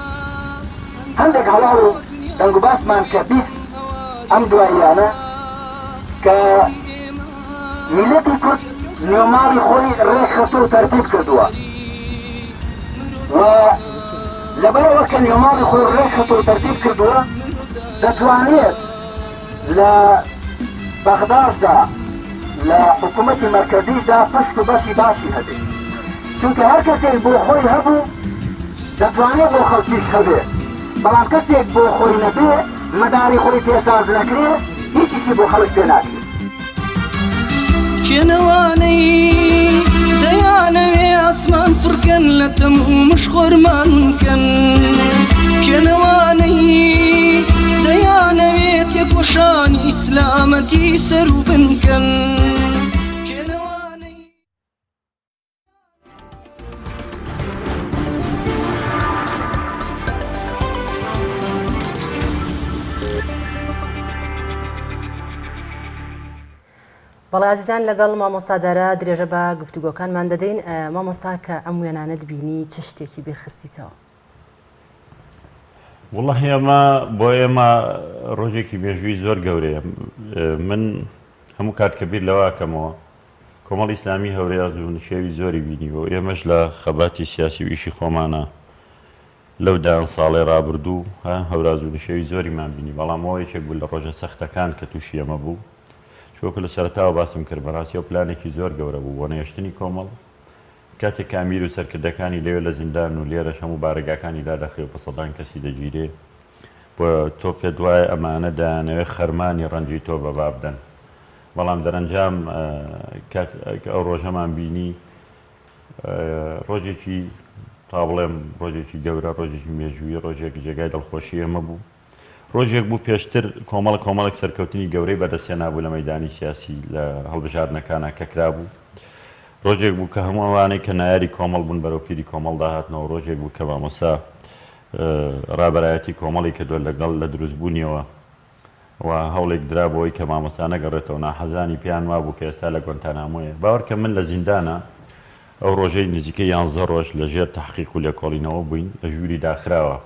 هەندێک هەواڵ و دەنگ و باسمان کە بیست ئەم دواییانە کە میلەتی کورد نێوماڵی خۆی ڕێکخستووە و تەرتیب کردووە و لەبەرەوە کە نێوماڵی خۆی ڕێکخستووە و تەرتیب کردووە دەتوانێت لە بەغداددا لە حکوومەتی مەرکەزیدا پشت و بەشی باشی هەبێت چونکە هەر کەسێک بۆ خۆی هەبوو دەتوانێت بۆ خەڵکیش هەبێت بەڵام کەسێک بۆ خۆی نەبێ مەداری خۆی پێساز نەکرێت هیچیشی بۆ خەڵک پێ ناکرێت کێنەوانەی دەیانەوێ ئاسمان پڕکەن لە تەمومش خۆرمانکەن کێنەوانەی دەیانەوێت یەکۆشانی ئیسلامەتی سەر و بنکەن بەڵێ عزیزان لەگەڵ مامۆستادارە درێژە بە گفتوگۆکانمان دەدەین مامۆستا کە ئەم وێنانە بینی چ شتێکی بیرخستیتەوە؟ وڵڵاهی ئەمە بۆ ئێمە ڕۆژێکی مێژووی زۆر گەورەیە من هەموو کاتکەبیر لەواکەمەوە کۆمەڵی ئیسلامی هەورێز و نشێوی زۆری بینیەوە ئێمەش لە خەباتی سیاسی و ئیشی خۆمانە لەو دایان ساڵی ڕابردوو هەوراز و نشێوی زۆریمان بینی بەڵام ئەوە یەکێک بوو لە ڕۆژە سەختەکان کە تووشی ئەمە بوو چۆکە لە سەرەتاوە باسم کرد بەڕاستی و پلانێکی زۆر گەورە بوو بۆ نەهێشتنی کۆمەڵ کاتێک کامیر و سەرکردەکانی لەوێ لە زیندان و لێرەش هەموو بارگاکانی دادەخرێ بە سەدان کەسی دەگیرێ بۆ تۆ پێ دوای ئەمانە دایانەوێ خەرمانی ڕەنجی تۆ بەبا بدەن بەڵام دەرەنجام ئەو ڕۆژەمان بینی ڕۆژێکی تا بڵێم ڕۆژێکی گەورە ڕۆژێکی مێژووی ڕۆژێک جێگای دڵخۆشی ئەمە بوو ڕۆژێک بوو پێشتر کۆمەڵێک سەرکەوتنی گەورەی بەدەستێنا بوو لە مەیدانی سیاسی لە هەڵبژاردنەکانە کە کرابوو ڕۆژێک بوو کە هەموو ئەوانەی کە نایاری کۆمەڵ بوون بەرەو پیری کۆمەڵ داهاتنەوە ڕۆژێک بوو کە مامۆستا ڕابەرایەتی کۆمەڵی کردووە لەگەڵ لە دروستبوونیەوە و هەوڵێک درا بۆی کە مامۆستا نەگەڕێتەوە ناحەزانی پێیان وابوو کە ئێستا لە گۆنتانامۆیە باوەڕکە من لە زیندانە ئەو ڕۆژەی نزیکە 11 ڕۆژ لە ژێر تحقیق و لێکۆڵینەوە بووین لە ژووری داخراوە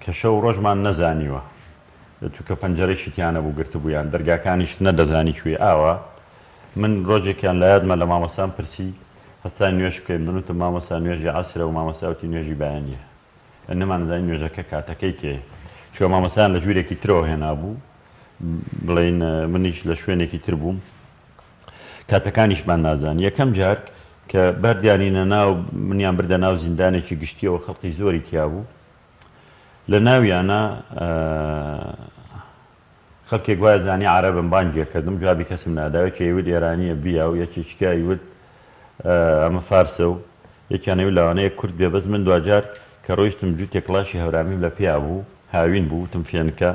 کە شەو ڕۆژمان نەزانیوە چونکە پەنجەرەی تیانە بوو گرتبوویان دەرگاکانیش نەدەزانی کوێ ئاوە من ڕۆژێکیان لە یادمە لە مامۆسان پرسی هەستا نوێش بکەین بنوتم مامۆستا نوێژی عەسرە و مامۆستاوتی نوێژی بەیانیە نەمانزانی نوێژەکە کاتەکەی کێ چوە مامۆسایان لە ژوورێکی ترەوە هێنابوو بڵێن منیش لە شوێنێکی تر بووم کاتەکانیشمان نازان یەکەم جار کە بەردیانینە ناو منیان بردە ناو زیندانێکی گشتیەوە خەڵقی زۆری تیا بوو لە ناویانە خەڵکێک وایە زانی عەرەبم بانگێکردم جوابی کەسم ناداوە کە ئێوت ئێرانیە بیا و یەکێکیای وت ئەمە فارسە و یەکیانەوی لەوانەیە کورد بێ بەس من دوجار کە ڕۆیشتم جووتێک کڵاشی هەورامیم لە پیا بوو هاوین بوو وتم فێنکە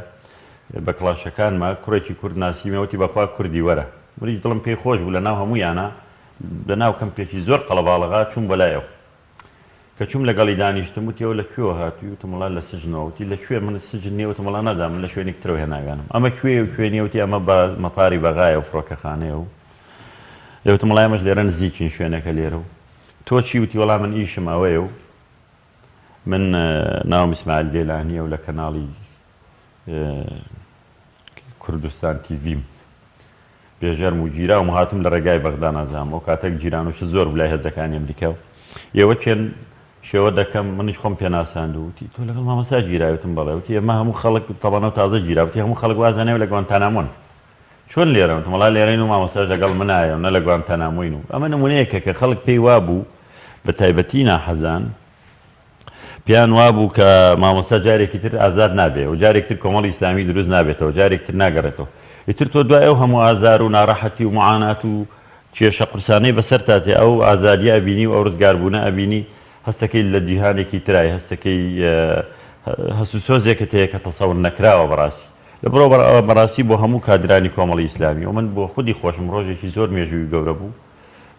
بە کڵاشەکانمە کوڕێکی کورد ناسیمەوەتی بەخوا کوردی وەرە وری دڵم پێی خۆش بوو لە ناو هەموویانە لە ناو کەمپێکی زۆر قەڵەباڵغا چوون بەلایەوە کە چوم لەگەڵی دانیشتم وتیەوە لەکوێوە هاتووی وتم وڵا لە سژنەوە وتی لەکوێ من سجن نییە وتم وڵا نازانم من لە شوێنێک ترەوە هێناگانم ئەمە کوێ و کوێنیە وتی ئەمە بە مەپاری بەغایە و فڕۆکەخانەیە و لێوتم وڵای ئەمەش لێرە نزیکین شوێنەکە لێرە و تۆ چی وتی وەڵا من ئیشم ئەوەیە و من ناوم ئیسماعیل گەیلانیە و لە کەناڵی کوردستان تیڤیم بێژەرم و گیرا و هاتم لە ڕێگای بەغدا نازانم ئەو کاتێک گیرانوش زۆر بلای هەزەکانی ئەمریکا و ئێوە چێن شێوە دەکەم منیش خۆم پێ ناساند وتی تۆ لەگەڵ مامۆستا گیراوتم بەڵێ وتی ئێمە هەموو خەڵک تەبەنە و تازە گیراوتی هەموو خەڵک وازانێ لە گوانتانامۆن چۆن لێرە وتم وڵا لێرەین و مامۆستاش لەگەڵ منایە و نە لە گوانتانامۆین و ئەمە نمونەیەکە کە خەڵک پێی وابوو بە تایبەتی ناحەزان پیان وابوو کە مامۆستا جارێکی تر ئازاد نابێ و جارێکتر کۆمەڵی ئیسلامی دروست نابێتەوە جارێکتر ناگەڕێتەوە ئیتر تۆ دوای ئەو هەموو ئازار و ناڕەحەتی و معانات و کێشە قورسانەی بەسەر تاتێ ئەو ئازادی ئەبینی و ئەو ڕزگاربوونە ئەبینی هەستەکەی لە جیهانێکی ترای هەستەکەی هەسوسۆزێکت هەیە کە تەسەور نەکراوە بەڕاستی لەبڕۆ بەڕاستی بۆ هەموو کادرانی کۆمەڵی ئیسلامی و من بۆ خودی خۆشم ڕۆژێکی زۆر مێژووی گەورە بوو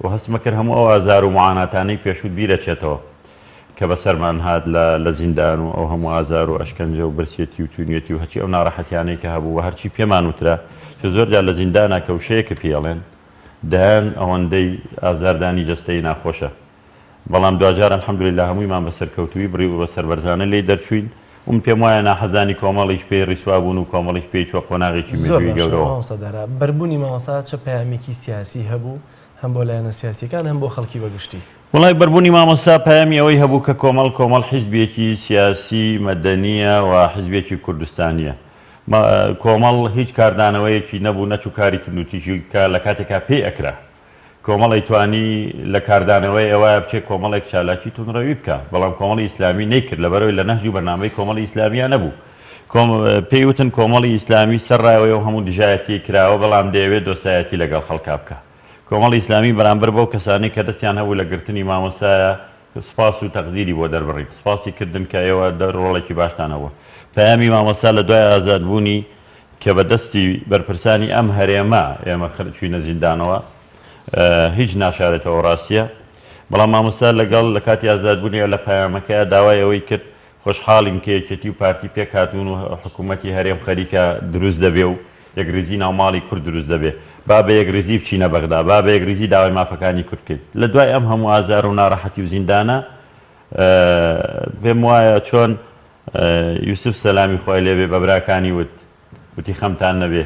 و هەستمە کرد هەموو ئەو ئازار و معاناتانەی پێشوت بیرەچێتەوە کە بەسەرمان هات لە زیندان و ئەو هەموو ئازار و ئەشکەنجە و برسێتی و توێنێتی و هەچی ئەو ناڕەحەتیانەی کە هەبوو و هەرچی پێمان وترا کە زۆرجار لە زیندانە کەوشەیەکە پێڵێن دایان ئەوەندەی ئازاردانی جەستەی ناخۆشە بەڵام دوجار الحەمدولیلا هەموویمان بەسەر کەوتووی بڕی و بەسەر بەرزانە لێی دەرچوین وم پێم وایە ناحەزانی کۆمەڵیش پێی ڕیسوابوون و کۆمەڵیش پێی چوە قۆناغێکی مێژووی گەورەوە بەربوونی مامۆستا چه پەیامێکی سیاسی هەبوو هەم بۆ لایەنە سیاسیەکان هەم بۆ خەڵکی بەگشتی وڵای بەربوونی مامۆستا پەیامی ئەوەی هەبوو کە کۆمەڵ حیزبێکی سیاسی مەدەنیە و حیزبێکی کوردستانیە کۆمەڵ هیچ کاردانەوەیەکی نەبوو نەچوو کاری کردوتیژی کە لە کاتێکا پێی ئەکرا کۆمەڵی توانی لە کاردانەوەی ئەوە بچێت کۆمەڵێک چالاکی تونڕەوی بکە بەڵام کۆمەڵی ئیسلامی نەیکرد لەبەرەوەی لە نەهج و بەرنامەی کۆمەڵی ئیسلامیە نەبوو پێیوتن کۆمەڵی ئیسلامی سەرڕایەوەی و هەموو دژایەتی کراوە بەڵام دەیەوێت دۆسایەتی لەگەڵ خەڵکا بکە کۆمەڵی ئیسلامی بەرامبەر بەو کەسانی کە دەستیان هەبوو لە گرتنی مامۆستایە سپاس و تەقدیری بۆ دەربڕیت سپاسی کردن کە ئێوە ڕۆڵێکی باشتانەوە پەیامی مامۆستا لە دوای ئازادبوونی کە بەدەستی بەرپرسانی ئەم هەرێمە ئێمە چوینە زیندانەوە هیچ ناشارێتەوە ڕاستیە بەڵام مامۆستا لەگەڵ لە کاتی ئازادبوونی لە پەیامەکەیە داوای ئەوەی کرد خۆشحاڵین کە یەکێتی و پارتی پێکهاتوون و حکوومەتی هەرێم خەریکە دروست دەبێ و یەکریزی ناوماڵی کورد دروست دەبێ با بە یەکریزی بچینە بەغدا با بە یەکریزی داوای مافەکانی کورد کرد لە دوای ئەم هەموو ئازار و ناڕەحەتی و زیندانە پێم وایە چۆن یوسف سەلامی خۆی لێبێ بە براکانی وتی خەمتان نەبێ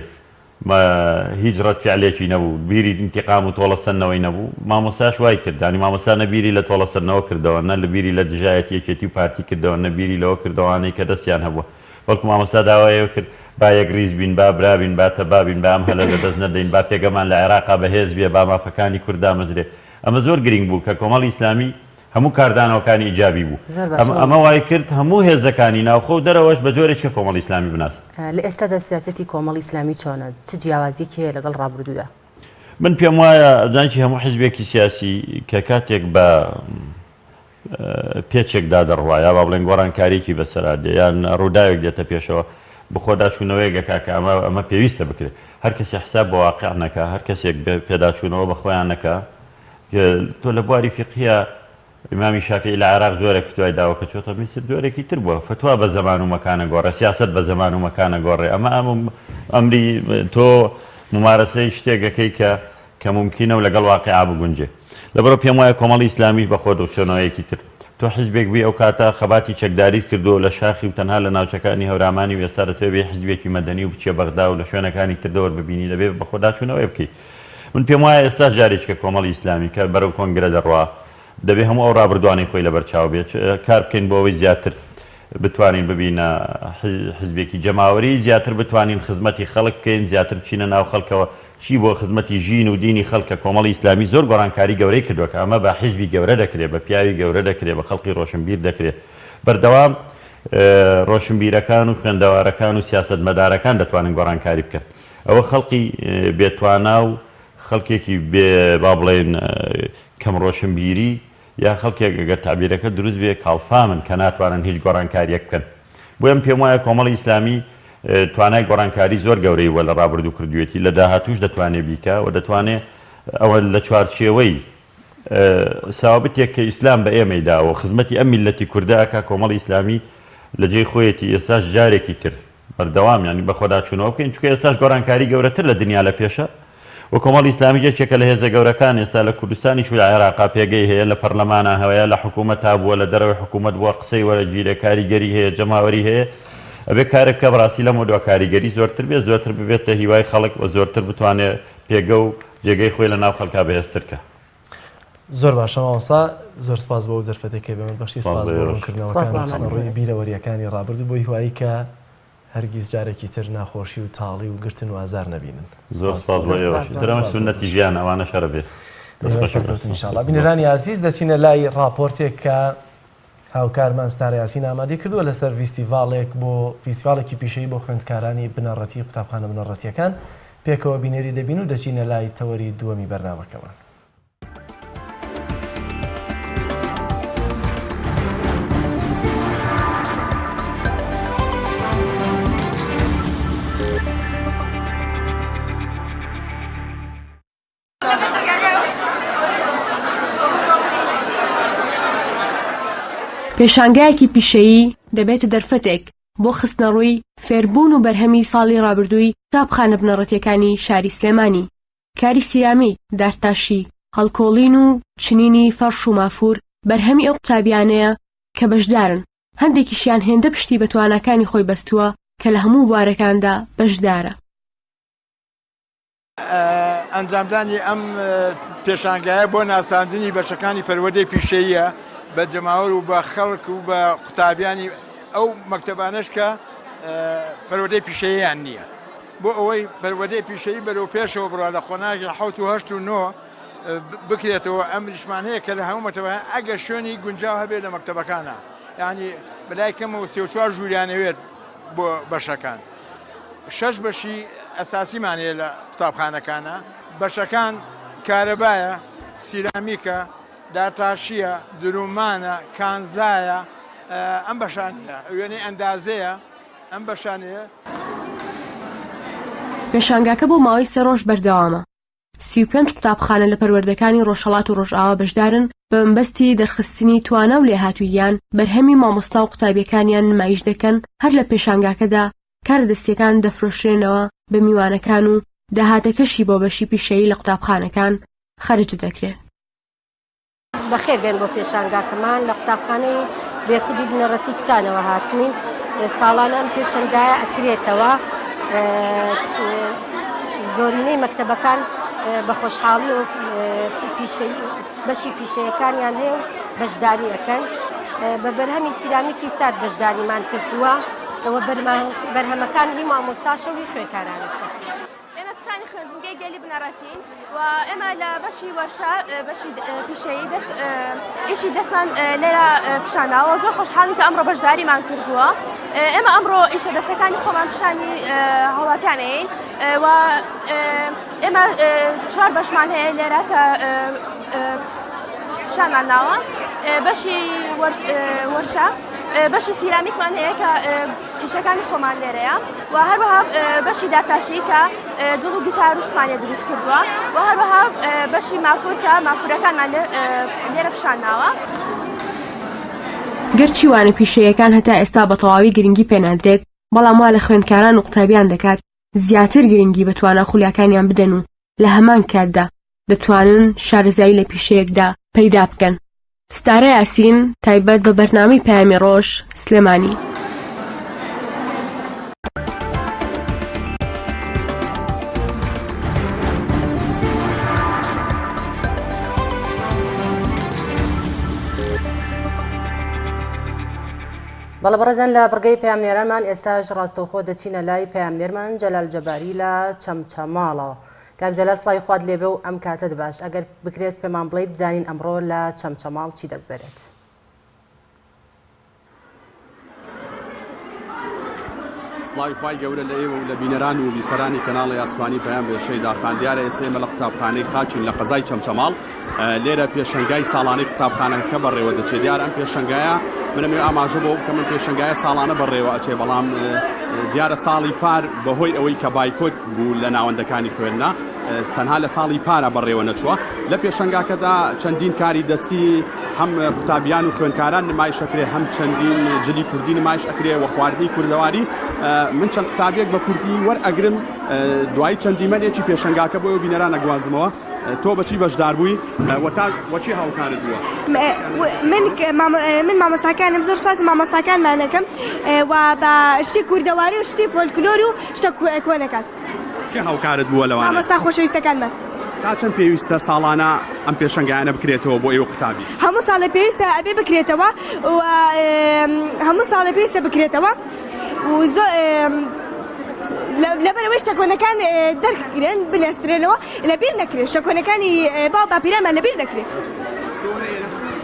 هیچ ڕەتفعلێکی نەبوو بیری انتقام و تۆڵەسەرنەوەی نەبوو مامۆستاش وای کرد دانی مامۆستا نەبیری لە تۆڵەسەرنەوە کردەوە نە لە بیری لە دژایەتی یەکێتی و پارتی کردەوە نەبیری لەوە کردەوانەی کە دەستیان هەبووە بەڵکو مامۆستا داوایەوە کرد با یەکریز بین با برابین با تەبابین با ئەم هەلە لە دەست نەدەین با پێگەمان لە عێراقا بەهێز بێ با مافەکانی کورد دامەزرێ ئەمە زۆر گرنگ بوو کە کۆمەڵی ئیسلامی هەموو کاردانەوەکانی ئیجابی بوو ئەمە وای کرد هەموو هێزەکانی ناوخۆ و دەرەوەش بە جۆرێک کە کۆمەڵی ئیسلامی بناست لە ئێستادا سیاسەتی کۆمەڵی ئیسلامی چۆنە چ جیاوازیەکی هەیە لەگەڵ ڕابردوودا من پێم وایە زانکی هەموو حیزبێکی سیاسی کە کاتێک بە پێچێکدا دەڕواە با بڵێن گۆڕانکاریکی بەسەرا دێ یان ڕووداوێک دێتە پێشەوە بخۆداچوونەوەیەکە کە ئەمە پێویستە بکرێت هەر کەسی حساب بە واقع نەکە هەر کەسێک پێداچوونەوە بە خۆیان نەکە تۆ لە بواری فقهیە ئیمامی شافعی لە عێراق جۆرێک فتوای داوە کە چۆتە میسر جۆرێکی تر بووە فتوا بە زەمان و مەکانە گۆڕێ سیاست بە زەمان و مەکانە گۆڕێ ئەمە ئەمری تۆ ممارەسەی شتێکەکەی کە کە ممکنە و لەگەڵ واقعا بگونجێ لەبەرەوە پێم وایە کۆمەڵی ئیسلامیش بە خۆ دەوچۆنەوەیەکی تر تۆ حیزبێک بی ئەو کاتە خەباتی چەکداری کردو لە شاخی و تەنها لە ناوچەکانی هەورامانی و ئێستا دەتەوێت بێ حیزبێکی مەدەنی و بچێ بەغدا و لە شوێنەکانی تردەوە ببینی دەبێت بە خۆداچوونەوەی بکەیت من پێم وایە ئێستا جارێککە کۆمەڵی ئیسلامی کە بەرەو کۆنگرە دەڕوا دەبێت هەموو ئەو ڕابردوانی خۆی لە بەرچاو بێت کار بکەین بۆ ئەوەی زیاتر بتوانین ببینە حیزبێکی جەماوەری زیاتر بتوانین خزمەتی خەڵک بکەین زیاتر بچینە ناو خەڵکەوە چی بۆ خزمەتی ژین و دینی خەڵکە کۆمەڵی ئیسلامی زۆر گۆڕانکاری گەورەی کردووە کە ئەمە بە حیزبی گەورە دەکرێت بە پیاوی گەورە دەکرێت بە خەڵکی ڕۆشنبیر دەکرێت بەردەوام ڕۆشنبیرەکان و خوێندەوارەکان و سیاسەتمەدارەکان دەتوانن گۆڕانکاری بکەن ئەوە خەڵکی بێتوانا و خەڵکێکی با بڵێن کەم ڕۆشنبیری یا خەڵکێک ئەگەر تعبیرەکە دروست بێ کاڵفامن کە ناتوانن هیچ گۆڕانکاریەک بکەن بۆیە پێم وایە کۆمەڵی ئیسلامی توانای گۆڕانکاری زۆر گەورەی وە لە ڕابردوو کردوێتی لە داهاتوش دەتوانێت بیکە و دەتوانێت ئەوە لە چوارچێوەی ساوابتێک کە ئیسلام بە ئێمەیداوە خزمەتی ئەم میلەتی کوردەکە کۆمەڵی ئیسلامی لە جێی خۆیەتی ئێستاش جارێکی تر بەردەوام ینی بە خۆداچوونەوە بکەین چونکە ئێستاش گۆڕانکاری گەورەتر لە دنیا لە پێشە و کۆمەڵی ئیسلامی یەکێکە لە هێزە گەورەکان ئێستا لە کوردستانی و عێراقا پێگەی هەیە لە پەرلەمانە هەوەیە لە حکوومەتا بووە لە دەرەوەی حکوومەت بووە قسەی وەرە گیرە کاریگەری هەیە جەماوەری هەیە ئەبێ کارێککە بڕاستی لە مۆدۆ کاریگەری زۆرتر بێت زۆرتر ببێتە هیوای خەڵک و زۆرتر بتوانێت پێگە و جێگەی خۆی لە ناو خەڵکا بەهێزترکە زۆر باشە ماوەسا زۆر سپاس بۆ دەرفەتێکی بێمە بەشی سپاس بۆ ڕوونکردنەوەکان ڕووی بیرەوەریەکانی ڕابردوو بۆ هیوایی کە هەرگیز جارێکی تر ناخۆشی و تاڵی و گرتن و ئازار نەبینن زۆر سپاس بۆ ئێوە سونەتی ژیان ئەوانە شەرە بێت ئینشاءالله بینەرانی عزیز دەچینە لای راپۆرتێک کە هاوکارمان ستار یاسین ئامادەی کردووە لەسەر فیستیڤالێک بۆ فیستیڤالێکی پیشەیی بۆ خوێندکارانی بنەڕەتی قوتابخانە بنەڕەتیەکان پێکەوە بینێری دەبین و دەچینە لای تەوەری دووەمی بەرنامەکەمان. پێشانگایەکی پیشەیی دەبێتە دەرفەتێک بۆ خستنەڕووی فێربوون و بەرهەمی ساڵی ڕابردووی قوتابخانە بنەڕەتیەکانی شاری سلێمانی کاری سیرامی دارتاشی هەڵکۆڵین و چنینی فەرش و مافور بەرهەمی ئەو قوتابیانەیە کە بەشدارن هەندێکیشیان هێندە پشتی بە توانەکانی خۆی بەستووە کە لە هەموو بوارەکاندا بەشدارە. ئەنجامدانی ئەم پێشانگایە بۆ ناساندنی بەشەکانی پەروەردەی پیشەییە بە جەماوەر و بە خەڵک و بە قوتابیانی ئەو مەکتەبانەش کە پەروەردەی پیشەییان نییە بۆ ئەوەی پەروەردەی پیشەیی بەرەو پێشەوە بڕوا لە قۆناغی 7 و 8 و 9 بکرێتەوە ئەم نیشمان هەیە کە لە هەموو مەکتەبەکان ئەگەر شوێنی گونجاو هەبێت لە مەکتەبەکانە یعنی بەلای کەمەوە 34 ژووریانەوێت بۆ بەشەکان 6 بەشی ئەساسیمانەیە لە قوتابخانەکانە بەشەکان کارەبایە سیرامیکە داتاشیە درومانە کانزایە ئەم بەشانە وێنەی ئەندازەیە ئەم بەشانەیە. پێشانگاکە بۆ ماوەی 3 ڕۆژ بەردەوامە 35 قوتابخانە لە پەروەردەکانی ڕۆژهەڵات و ڕۆژئاوا بەشدارن بە مەبەستی دەرخستنی توانە و لێهاتوویان بەرهەمی مامۆستا و قوتابیەکانیان نمایش دەکەن هەر لە پێشانگاکەدا کاردەستیەکان دەفرۆشرێنەوە بە میوانەکان و داهاتەکەشی بۆ بەشی پیشەیی لە قوتابخانەکان خەرج دەکرێت. بەخێر بێن بۆ پێشانگاکەمان لە قوتابخانەی بێخودی بنەڕەتی کچانەوە هاتوین ساڵانە ئەم پێشەنگایە ئەکرێتەوە زۆرینەی مەکتەبەکان بە خۆشحاڵی و بەشی پیشەیەکانیان هەیە و بەشداری ئەەکەن بە بەرهەمی سیرامیکی سات بەشداریمان کردووە ئەوە بەرهەمەکان هی مامۆستاشە و هی خوێندکارانەشە. ئێمە کچانی خوێندنگەی گەلی بنەڕەتین و ئێمە لە بەشی وەرشە بەشی پیشەیی ئیشی دەستمان لێرە پیشاناوە زۆر خۆشحاڵین کە ئەمڕۆ بەشداریمان کردووە. ئێمە ئەمڕۆ ئیشە دەستەکانی خۆمان پیشانی هەوڵاتیانەیەین و ئێمە 4 بەشمان هەیە لێرە کە پیشانمان ناوە بەشی وەرشە بەشی سیرامیکمان هەیە کە ئیشەکانی خۆمان لێرەیە و هەروەها بەشی داتاشی کە دڵ و گیتاروشمانێ دروست کردووە و هەروەها بەشی مافور کە مافورەکانمان لێرە پیشانناوە. گەرچی وانە پیشەیەکان هەتا ئێستا بە تەواوی گرنگی پێنادرێت بەڵام وا لە خوێندکاران و قوتابیان دەکات زیاتر گرنگی بە توانە خولیاکانیان بدەن و لە هەمان کاتدا دەتوانن شارەزایی لە پیشەیەکدا پەیدا بکەن. ستارە یاسین تایبەت بە بەرنامەی پەیامی ڕۆژ سلێمانی. بەڵە بەڕێزان لە بڕگەی پەیامنێرانمان ئێستاش ڕاستەوخۆ دەچینە لای پەیامنێرمان جەلال جەباری لە چەمچەماڵەوە. کاک جەلال سڵای خوات لێبێ و ئەم کاتت باش ئەگەر بکرێت پێمان بڵێیت بزانین ئەمڕۆ لە چەمچەماڵ چی دەگوزارێت. سڵاوی خوای گەورە لە ئێوە و لە بینەران و بیسەرانی کەناڵی ئاسمانی پەیام بێشەی داخان دیارە ئێسێمە لە قوتابخانەی خاچین لە قەزای چەمچەماڵ لێرە پێشەنگای ساڵانەی قوتابخانەکە بەڕێوە دەچێت. دیارە ئەم پێشەنگایە منەمێ ئاماژە بۆ کە من پێشەنگایە ساڵانە بەڕێوە ئەچێ، بەڵام دیارە ساڵی پار بەهۆی ئەوەی کە بایکۆت بوو لە ناوەندەکانی خوێندنا تەنها لە ساڵی پارە بەڕێوە نەچووە. لە پێشەنگاکەدا چەندین کاری دەستی هەم قوتابیان و خوێندکاران نمایش ئەکرێ، هەم چەندین جلی کوردی نمایش ئەکرێ و خواردنی کوردەواری. من چەند قوتابێک بە کوردی وەرئەگرم دوای چەندی مەرێکی پێشەنگاکە بۆ ئەو بینەران ئەگوازمەوە. تۆ بەچی بەشدار بووی وەچی هاوکارت بووە؟ من مامۆستاکانم زۆر ساز مامۆستاکانمانەکەم و بە شتی کوردەواری و شتی فۆلکلۆر و شتە کۆنەکان. چی هاوکارت بووە لەوانە؟ مامۆستا خۆشەویستەکانمان. تا چەند پێویستە ساڵانە ئەم پێشەنگایانە بکرێتەوە بۆ ئێوە قوتابی؟ هەموو ساڵە پێویستە ئەبێ بکرێتەوە و هەموو ساڵە پێویستە بکرێتەوە و لەبەرەوەی شتەکۆنەکان دەرکرێن بنێسترێنەوە لەبیر نەکرێت، شتەکۆنەکانی باو باپیرەمان لەبیر نەکرێت.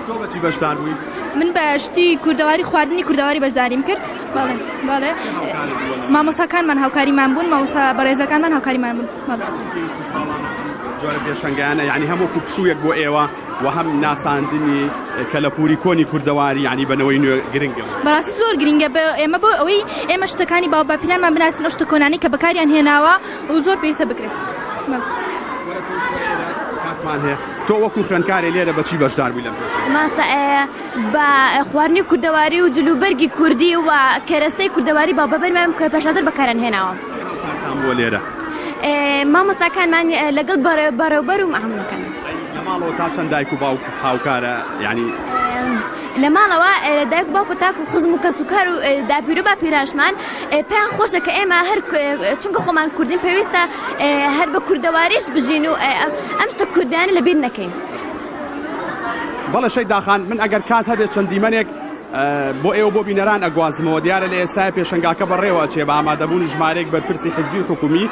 تۆ بەچی بەشدار بووی؟ من بە شتی کوردەواری خواردنی کوردەواری بەشداریم کرد. باڵێ مامۆستاکانمان هاوکاریمان بوون، مامۆستا بەڕێزەکانمان هاوکاریمان بوون. جۆرە پێشەنگایانە یعنی هەموو کوچوویەک بۆ ئێوە و هەم ناساندنی کەلەپوری کۆنی کوردەواری یعنی بەنەوەی نوێ گرنگە. بەڕاستی زۆر گرنگە ئێمە بۆ ئەوەی ئێمە شتەکانی باو باپیرانمان بناسین، شتە کۆنانی کە بەکاریان هێناوە و زۆر پێویستە بکرێت. تۆ وەکو خوێندکارێ لێرە بەچی بەشدار بووی لەم ماستە بە خواردنی کوردەواری و جلوبەرگی کوردی و کەرەستەی کوردەواری با بەبەرمان کە پێشاتر بەکاران هێناوە. بۆ لێرە مامۆستاکانمان لەگەڵ بەڕێوەبەر و مەحموودەکان. لە ماڵەوە تا چەند دایک و باوک هاوکارە یعنی لە ماڵەوە دایک و باوک و تاک و خزم و کەسوکار و داپیر و باپیراشمان پێیان خۆشە کە ئێمە هەر چونکە خۆمان کوردین پێویستە هەر بە کوردەواریش بژین و ئەم شتە کوردیانە لەبیر نەکەین. بەڵێ شەی داخان من ئەگەر کات هەبێت چەندیمەنێک بۆ ئێوە بۆ بینەران ئەگوازمەوە. دیارە لە ئێستای پێشەنگاکە بەڕێوە چێ بە ئامادەبوون ژمارەیەک بەرپرسی حزبی حکومی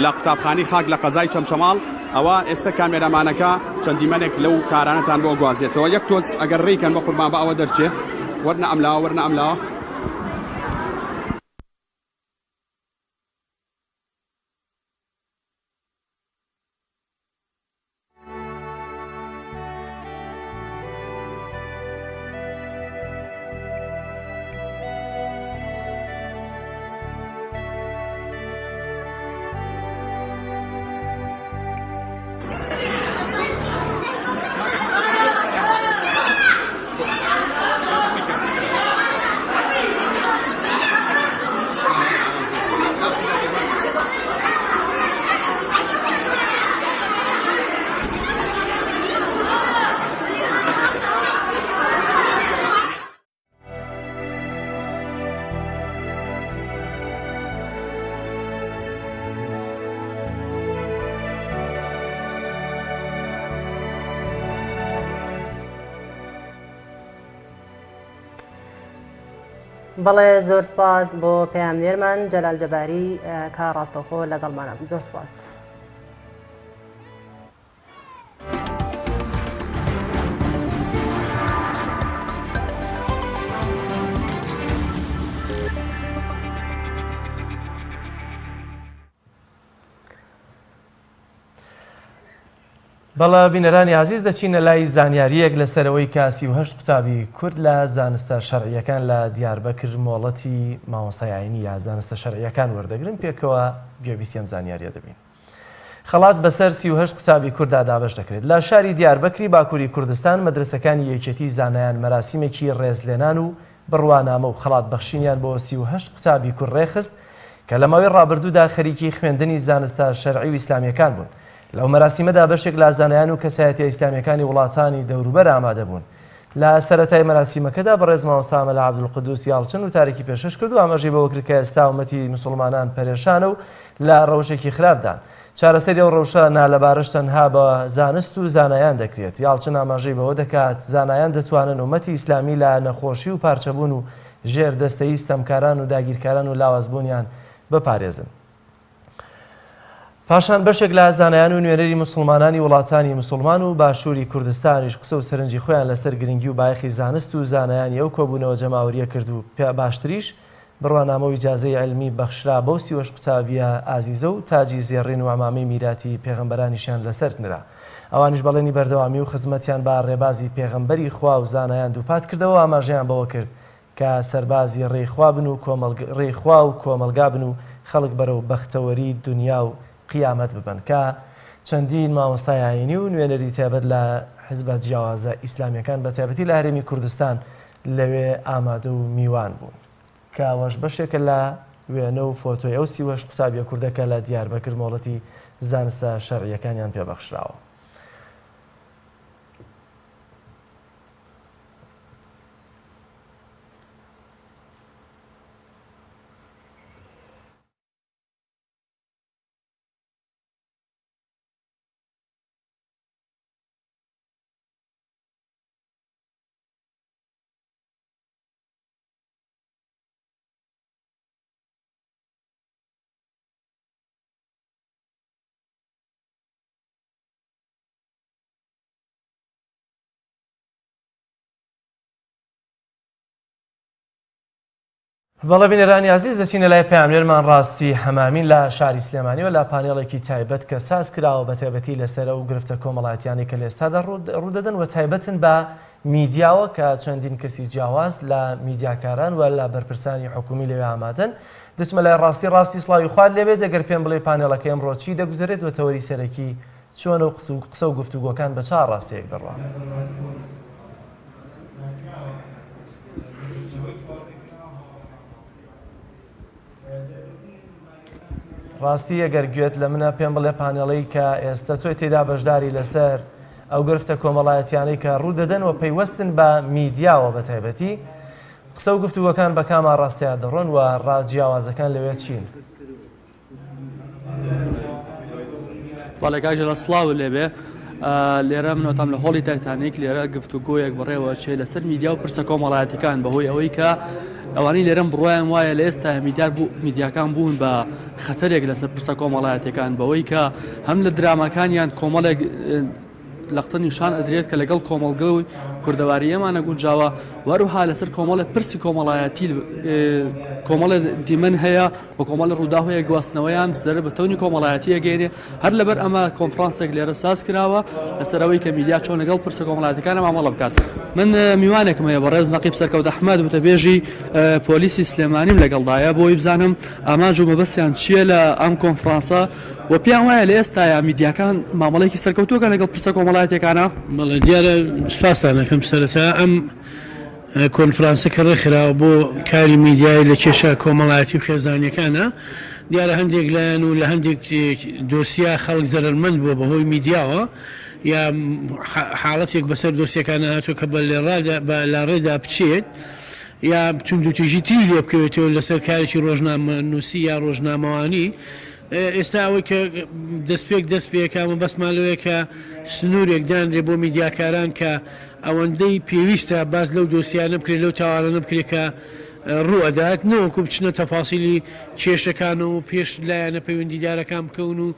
لە قوتابخانەی خاک لە قەزای چەمچەماڵ. ئەوە ئێستا کامێرامانەکە چەندیمەنێک لەو کارانەتان بۆ گوازێتەوە. یەک تۆز ئەگەر ڕێیکەن بە قوربان بە ئەوە دەرچێ وەرنە ئەملاوە وەرنە ئەملاوە. بەڵێ زۆر سپاس بۆ پەیامنێرمان جەلال جەباری کا ڕاستەوخۆ لەگەڵمانە. زۆر سپاس. بەڵە بینەرانی عزیز دەچینە لای زانیاریەک لەسەرەوەی کە 38 قوتابی کورد لە زانستە شەرعیەکان لە دیاربەکر مۆڵەتی مامۆستای ئاینی یا زانستە شەرعیەکان وەردەگرن پێکەوە گوێبیستیم زانیاریە دەبین. خەڵات بەسەر 38 قوتابی کووردا دابەش دەکرێت لە شاری دیاربەکری باکووری کوردستان. مەدرسەکانی یەکێتی زانایان مەراسیمێکی ڕێزلێنان و بڕوانامە و خەڵات بەخشینیان بۆ 38 قوتابی کوڕ ڕێخست کە لە ماوەی ڕابردوودا خەریکی خوێندنی زانستە شەرعی و ئیسلامیەکان بوون. لەو مەراسیمەدا بەشێک لە زانایان و کەسایەتیە ئیسلامیەکانی وڵاتانی دەوروبەر ئامادە بوون. لە سەرەتای مەراسیمەکەدا بەڕێز مامۆستا مەلا عەبدولقودوس یاڵچن و تارێکی پێشکەش کرد و ئاماژەی بەوە کرد کە ئێستا ومەتی موسڵمانان پەرێشانە و لە ڕەوشێکی خراپدان. چارەسەری ئەو ڕەوشە نالەبارش تەنها بە زانست و زانایان دەکرێت. یاڵچن ئاماژەی بەوە دەکات زانایان دەتوانن ومەتی ئیسلامی لە نەخۆشی و پارچەبوون و ژێر دەستەیی ستەمکاران و داگیرکاران و لاوازبوونیان بپارێزن. پاشان بەشێک لە زانایان و نوێنەری موسڵمانانی وڵاتانی موسڵمان و باشووری کوردستانیش قسە و سەرنجی خۆیان لەسەر گرنگی و بایەخی زانست و زانایانی ئەو کۆبوونەوە جەماوەریە کرد و باشتریش بڕوانامە و ئیجازەی عیلمی بەخشرا بەو سیوەش قوتابیە ئازیزە و تاجی زێڕین و ئەمامەی میراتی پێغەمبەرانیشیان لەسەر نرا. ئەوانیش بەڵێنی بەردەوامی و خزمەتیان بە ڕێبازی پێغەمبەری خوا و زانایان دووپات کردەوە ئاماژەیان بەوە کرد کە سەربازی ڕێخوا بن و ڕێخوا و کۆمەلگا بن و خەڵک بەرەو بەختەوەری دنیا و قیامەت ببن کە چەندین مامۆستای ئاینی و نوێنەری تایبەت لە حیزبە جیاوازە ئیسلامیەکان بە تایبەتی لە هەرێمی کوردستان لەوێ ئامادە و میوان بوون کە ئەوەش بەشێکە لە وێنە و فۆتۆی ئەو سیوەش قوتابیە کوردەکە لە دیاربەکر مۆڵەتی زانستە شەرعیەکانیان پێبەخشراوە. بەڵێ بینەرانی عزیز دەچینە لای پەیامبەرمان ڕاستی هەمامین لە شاری سلێمانی و لە پانێڵێکی تایبەت کە ساز کراوە بە تایبەتی لەسەر ئەو گرفتە کۆمەڵایەتیانی کە لە ئێستادا ڕوودەدەن و تایبەتن بە میدیاوە کە چەندین کەسی جیاواز لە میدیاکاران و لە بەرپرسانی حکومی لەوێ ئامادەن. دەچمە لای ڕاستی سڵاوی خوارد لێبێت ئەگەر پێم بڵێ پانێڵەکە ئەمڕۆ چی دەگوزارێت و تەوەری سەرەکی چۆنە و قسە و گفتوگۆکان بە چا ڕاستیەک دەڕوا. ڕاستی ئەگەر گوێت لە منە پێم بڵێ پانێڵەی کە ئێستا تۆی تێدا بەشداری لەسەر ئەو گرفتە کۆمەڵایەتیانەی کە ڕوودەدەن و پەیوەستن بە میدیاوە بە تایبەتی قسە و گفتوگۆکان بە کاما ڕاستیان دەڕۆن و ڕاجیاوازەکان لەوێ چین. بەڵێ کاژە سڵاو لێبێ لێرە منۆتام لە هۆڵی تایتانیک لێرە گفتوگۆیەک بڕێوە چێ لەسەر میدیا و پرسە کۆمەڵایەتیەکان بەهۆی ئەوەی کە ئەوانەی لێرەم بڕوایم وایە لە ئێستا میدیاکان بوون بە خەتەرێک لەسەر پرسە کۆمەڵایەتیەکان بەوەی کە هەم لە درامەکانیان کۆمەڵێک لەقتە نیشان ئەدرێت کە لەگەڵ کۆمەڵگەوی کوردەواری ئێمانە گونجاوە وەروها لەسەر کۆمەڵە پرسی کۆمەڵایەتی کۆمەڵە دیمەن هەیە و کۆمەڵە ڕووداهەیە گواستنەوەیان زەرە بە تەونی کۆمەڵایەتی ئەگەێنێ هەر لەبەر ئەمە کۆنفرانسێک لێرە ساز کراوە لەسەرەوەی کە میدیا چۆن لەگەڵ پرسە کۆمەڵایەتەکانە مامەڵە بکات. من میوانێکم هەیە بەڕێز نەقیب سەرکەوت ئەحمەد وتەبێژی پۆلیسی سلێمانیم لەگەڵدایە بۆی بزانم ئاماژ و مەبەستیان چییە لە ئەم کۆنفرانسە و پێیان وایە لە ئێستایا میدیاکان مامەڵێکی سەرکەوتووەکە لەگەڵ پرسە کۆمەڵایەتیەکانە. بەڵێ دیارە سپاسانەکەم سەرەتا ئەم کۆنفرانسە کە ڕێکخراوە بۆ کاری میدیای لە کێشە کۆمەڵایەتی و خێزانیەکانە دیارە هەندێک لایەن و لە هەندێک دۆسیا خەڵک زەرمەند بووە بەهۆی میدیاوە یا حاڵەتێک بەسەر دۆسیەکانە هاتووە کە بە لا ڕێدا بچێت یا توندوتیژی تی لێ بکەوێتەوە لەسەر کارێکی ڕۆژنامە نووسی یا ڕۆژنامەوانی. ئێستا ئەوەی کە دەست پێکامە بەسمان لەوەیە کە سنوورێک دانرێ بۆ میدیاکاران کە ئەوەندەی پێویستە باز لەو دۆسیانە بکرێت لەو تاوانە بکرێت کە ڕوو ئەدات نەوەکو بچنە تەفاسیلی کێشەکان و پێش لایەنە پەیوەندیدارەکان بکەون و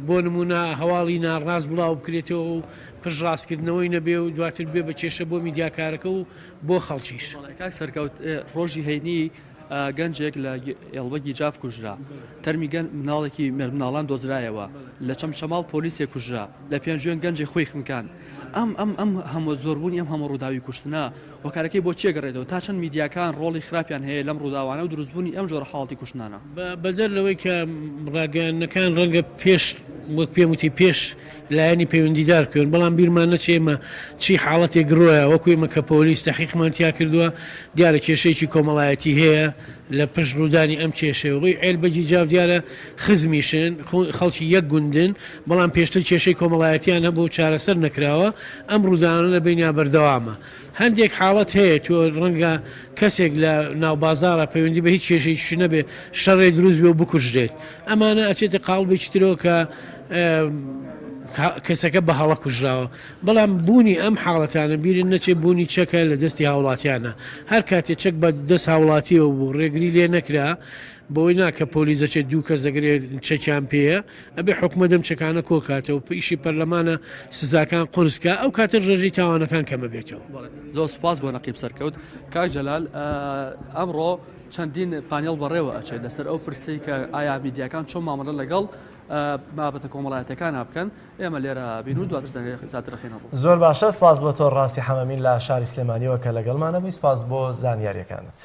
بۆ نمونە هەواڵی ناڕاست بڵاو بکرێتەوە و پشڕاستکردنەوەی نەبێ و دواتر بێ بە کێشە بۆ میدیاکارەکە و بۆ خەڵکیش. کاک سەرکەوت ڕۆژی هەینی گەنجێک لە ئێڵبەگی جاف کوژرا تەرمی مناڵێکی مناڵان دۆزرایەوە لە چەمچەماڵ پۆلیسێک کوژرا لە پێنجوێن گەنجی خۆی خنکان ئەم هەموو زۆربوونی ئەم هەموو ڕووداوی کوشتنە وەکارەکەی بۆ چێگەڕێتەوە تا چەند میدیاکان ڕۆڵی خراپیان هەیە لەم ڕووداوانە و دروستبوونی ئەم جۆرە حاڵەتی کوشتنانە بەدەر لەوەی کە ڕاگەیاندنەکان ڕەنگە پێش وەک پێم وتی پێش لایەنی پەیوەندیدار کرد بەڵام بیرمان نەچێمە چی حاڵەتێک گرۆیە وەکو ئێمە کە پۆلیس تەحقیقمان تیا کردووە دیارە کێشەیەکی کۆمەڵایەتی هەیە لە پشت ڕوودانی ئەم کێشەوەی ئێلبەجی جااو دیارە خزمیشن خەڵکی یەک گوندن بەڵام پێشتر کێشەی کۆمەڵایەتیان هەبوو چارەسەر نەکراوە ئەم ڕوودانە لە بینیا بەردەوامە هەندێک حاڵەت هەیە تۆ ڕەنگە کەسێک لە ناوبازارە پەیوەندی بە هیچ کێشەیەکی نەبێ شەڕێ دروست بێ و بکوژرێت ئەمانە ئەچێتە قاڵبێکی ترەوە کە کەسەکە بە هەڵە کوژراوە بەڵام بوونی ئەم حاڵەتانە بیرن نەچێ بوونی چەکە لە دەستی هاوڵاتیانە هەر کاتێک چەک بە دەست هاوڵاتیەوە بوو ڕێگری لێ نەکرا بۆی ناکە پۆلیزەچێت دوو کەس دەگرێت چەکیان پێەیە ئەبێ حکومە دەم چەکانە کۆکاتەوە ئیشی پەرلەمانە سزاکان قورسکە ئەو کاتر ڕێژەی تاوانەکان کەمە بێتەوە. زۆر سپاس بۆ نەقیب سەرکەوت کاک جەلال ئەمڕۆ چەندین پانێڵ بەڕێوە ئەچێت لەسەر ئەو پرسەی کە ئایا میدیاکان چۆن مامەڵە لەگەڵ بابەتە کۆمەڵایەتەکان بکەن ئێمە لێرە بین و دواتر زیاتر خێنەوە. زۆر باشە سپاس بۆ تۆ ڕاستی حەمەمین لە شاری سلێمانیەوە کە لەگەڵمانە بووی سپاس بۆ زانیاریەکانت.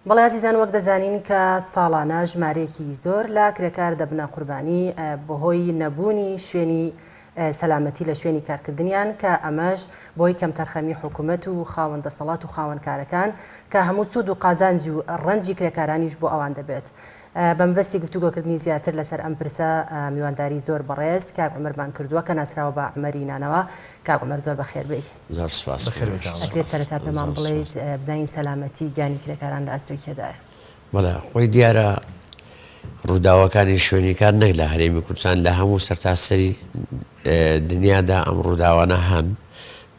بەڵێ عزیزان وەک دەزانین کە ساڵانە ژمارەیەکی زۆر لە کرێکار دەبنە قوربانی بەهۆی نەبوونی شوێنی سەلامەتی لە شوێنی کارکردنیان کە ئەمەش بۆی کەم تەرخەمی حکوومەت و خاوەن دەسەڵات و خاوەنکارەکان کە هەموو سوود و قازانجی و ڕەنجی کرێکارانیش بۆ ئەوان دەبێت. بەمبەستی گفتوگۆکردنی زیاتر لەسەر ئەم پرسە میوانداری زۆر بەڕێز کاک عومەرمان کردووە کە ناسراوە بە عومەری نانەوە. کاک عومەر زۆر بەخێر بێی. زۆر سپاس. ئەکرێت سەرەتا پێمان بڵێیت بزانین سەلامەتی گیانی کرێکاران لە ئەستۆی کێدایە. بەڵێ خۆی دیارە ڕووداوەکانی شوێنی کار نەک لە هەرێمی کوردستان لە هەموو سەرتاسەری دنیادا ئەم ڕووداوانە هەن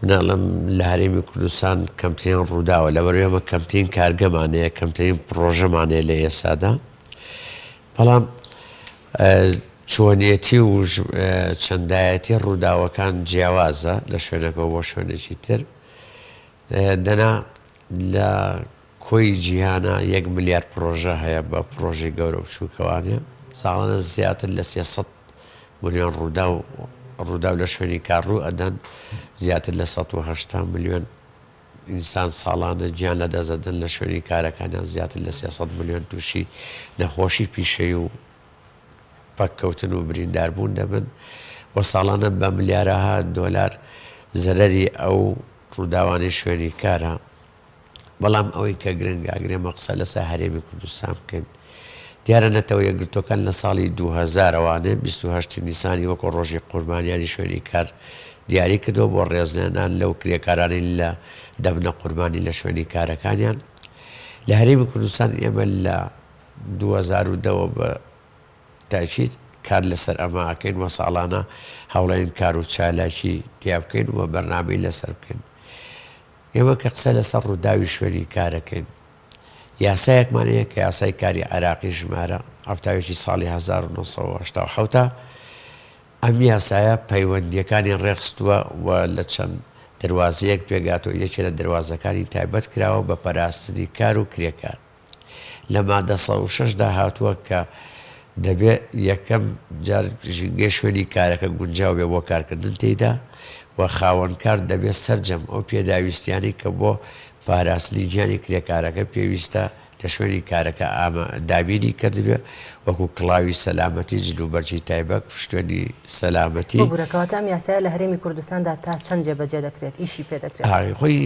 مناڵم لە هەرێمی کوردستان کەمترین ڕووداوە لەبەرێمە کەمترین کارگەمانەیە کەمترین پرۆژەمانەیە لە ئێسادا بەڵام چۆنیەتی و چەندایەتی ڕووداوەکان جیاوازە لە شوێنەکەەوە بۆ شوێنێکی تر دەنا لە کۆی جیهانە 1 ملیارد پرۆژە هەیە بە پرۆژی گەورە بچووکەوانە ساڵانە زیاتر لە 300 ملیۆن ڕووداو لە شوێنی کارڕوو ئەدەن زیاتر لە 180 ملیۆن ئینسان ساڵانە گیان لە دەزەدەن لە شوێنی کارەکانیان زیاتر لە 300 ملیۆن تووشی نەخۆشی پیشەی و پەککەوتن و برینداربوون دەبن بۆ ساڵانە بە ملیارەها دۆلار زەرەری ئەو ڕووداوانی شوێنی کارە بەڵام ئەوەی کە گرنگاگرێمە قسە لەسەر هەرێمی کوردستان بکەین دیارە نەتەوە یەکگرتوەکان لە ساڵی 2000وانێ 28 نیسانی وەکو ڕۆژی قوربانیانی شوێنی کار دیاری کردەوە بۆ ڕێزلێنان لەو کرێکارانی لە دەبنە قوربانی لە شوێنی کارەکانیان لە هەرێمی کوردستان ئێمە لە 2010 بە تاکید کار لەسەر ئەمە ئەکەین وە ساڵانە هەوڵێن کار و چالاکی تیا بکەین وە بەرنامەی لەسەر بکەین ئێمە کە قسە لەسەر ڕووداوی شوێنی کارەکەین یاسایەکمانەیە کە یاسای کاری عێراقی ژمارە هەفتاوێکی ساڵی 1970 ئەم یاسایە پەیوەندیەکانی ڕێخستووە و لە چەند دەواازەیەک پێگاتەوە یەکێ لە دەواازەکانی تایبەت کراوە بە پەراستنی کار و کرێکار لە مادە 106دا هاتووە کە دەبێت یەکەم جار ژینگەی شوێنی کارەکە گونجاو بێ بۆ کارکردن تێیدا و خاوەنکار دەبێت سەررجەم ئەو پێداویستیانی کە بۆ پاراستنی گیانی کرێکارەکە پێویستە لە شوێنی کارەکە دابینی کردبێ وەکو کڵاوی سەلامەتی جلوبەرجی تایبەت شوێنی سەلامەتی بورەکەواتە ئەم یاسایە لە هەرێمی کوردستاندا تا چەند جێبەجێ دەکرێت ئیشی پێ دەکرێت خۆی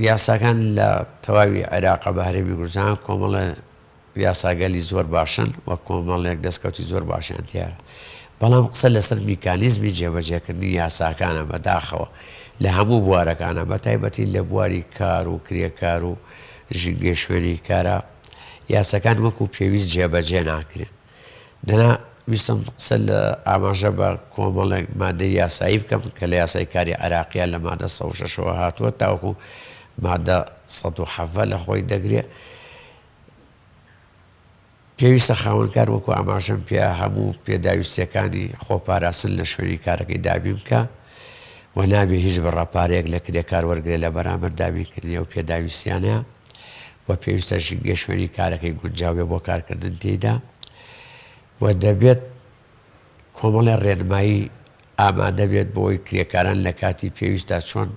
یاساکان لە تەواوی عێراق بە هەرێمی کوردستان کۆمەڵە یاساگەلی زۆر باشن وە کۆمەڵێک دەستکەوتی زۆر باشیان دیارە بەڵام قسە لەسەر میکانیزمی جێبەجێکردنی یاساکانە بەداخەوە لە هەموو بوارەکانە بە تایبەتی لە بواری کار و کرێکار و ژینگەی شوێنی کارە یاسەکان وەکو پێویست جێبەجێ ناکرێن دەنا ویستم قسە لە ئاماژە بە کۆمەڵێک مادەی یاسایی بکەم کە لە یاسای کاری عێراقیە لە مادە 106ەوە هاتووە تاوەکو مادە 107 لە خۆی دەگرێت پێویستە خاوەنکار وەکو ئاماژەم پێ هەموو پێداویستیەکانی خۆپاراستن لە شوێنی کارەکەی دابی بکە و نابێ هیچ بەڕاپارەیەک لە کرێکار وەرگێ لە بەرامبەر دابینکردنی و پێداویستیانەیە و پێویستە ژینگەی شوێنی کارەکەی گونجاو بۆ کارکردن تێیدا و دەبێت کۆمەڵی ڕێنمایی ئامادە بێت بۆی کرێکاران لە کاتی پێویستە چۆن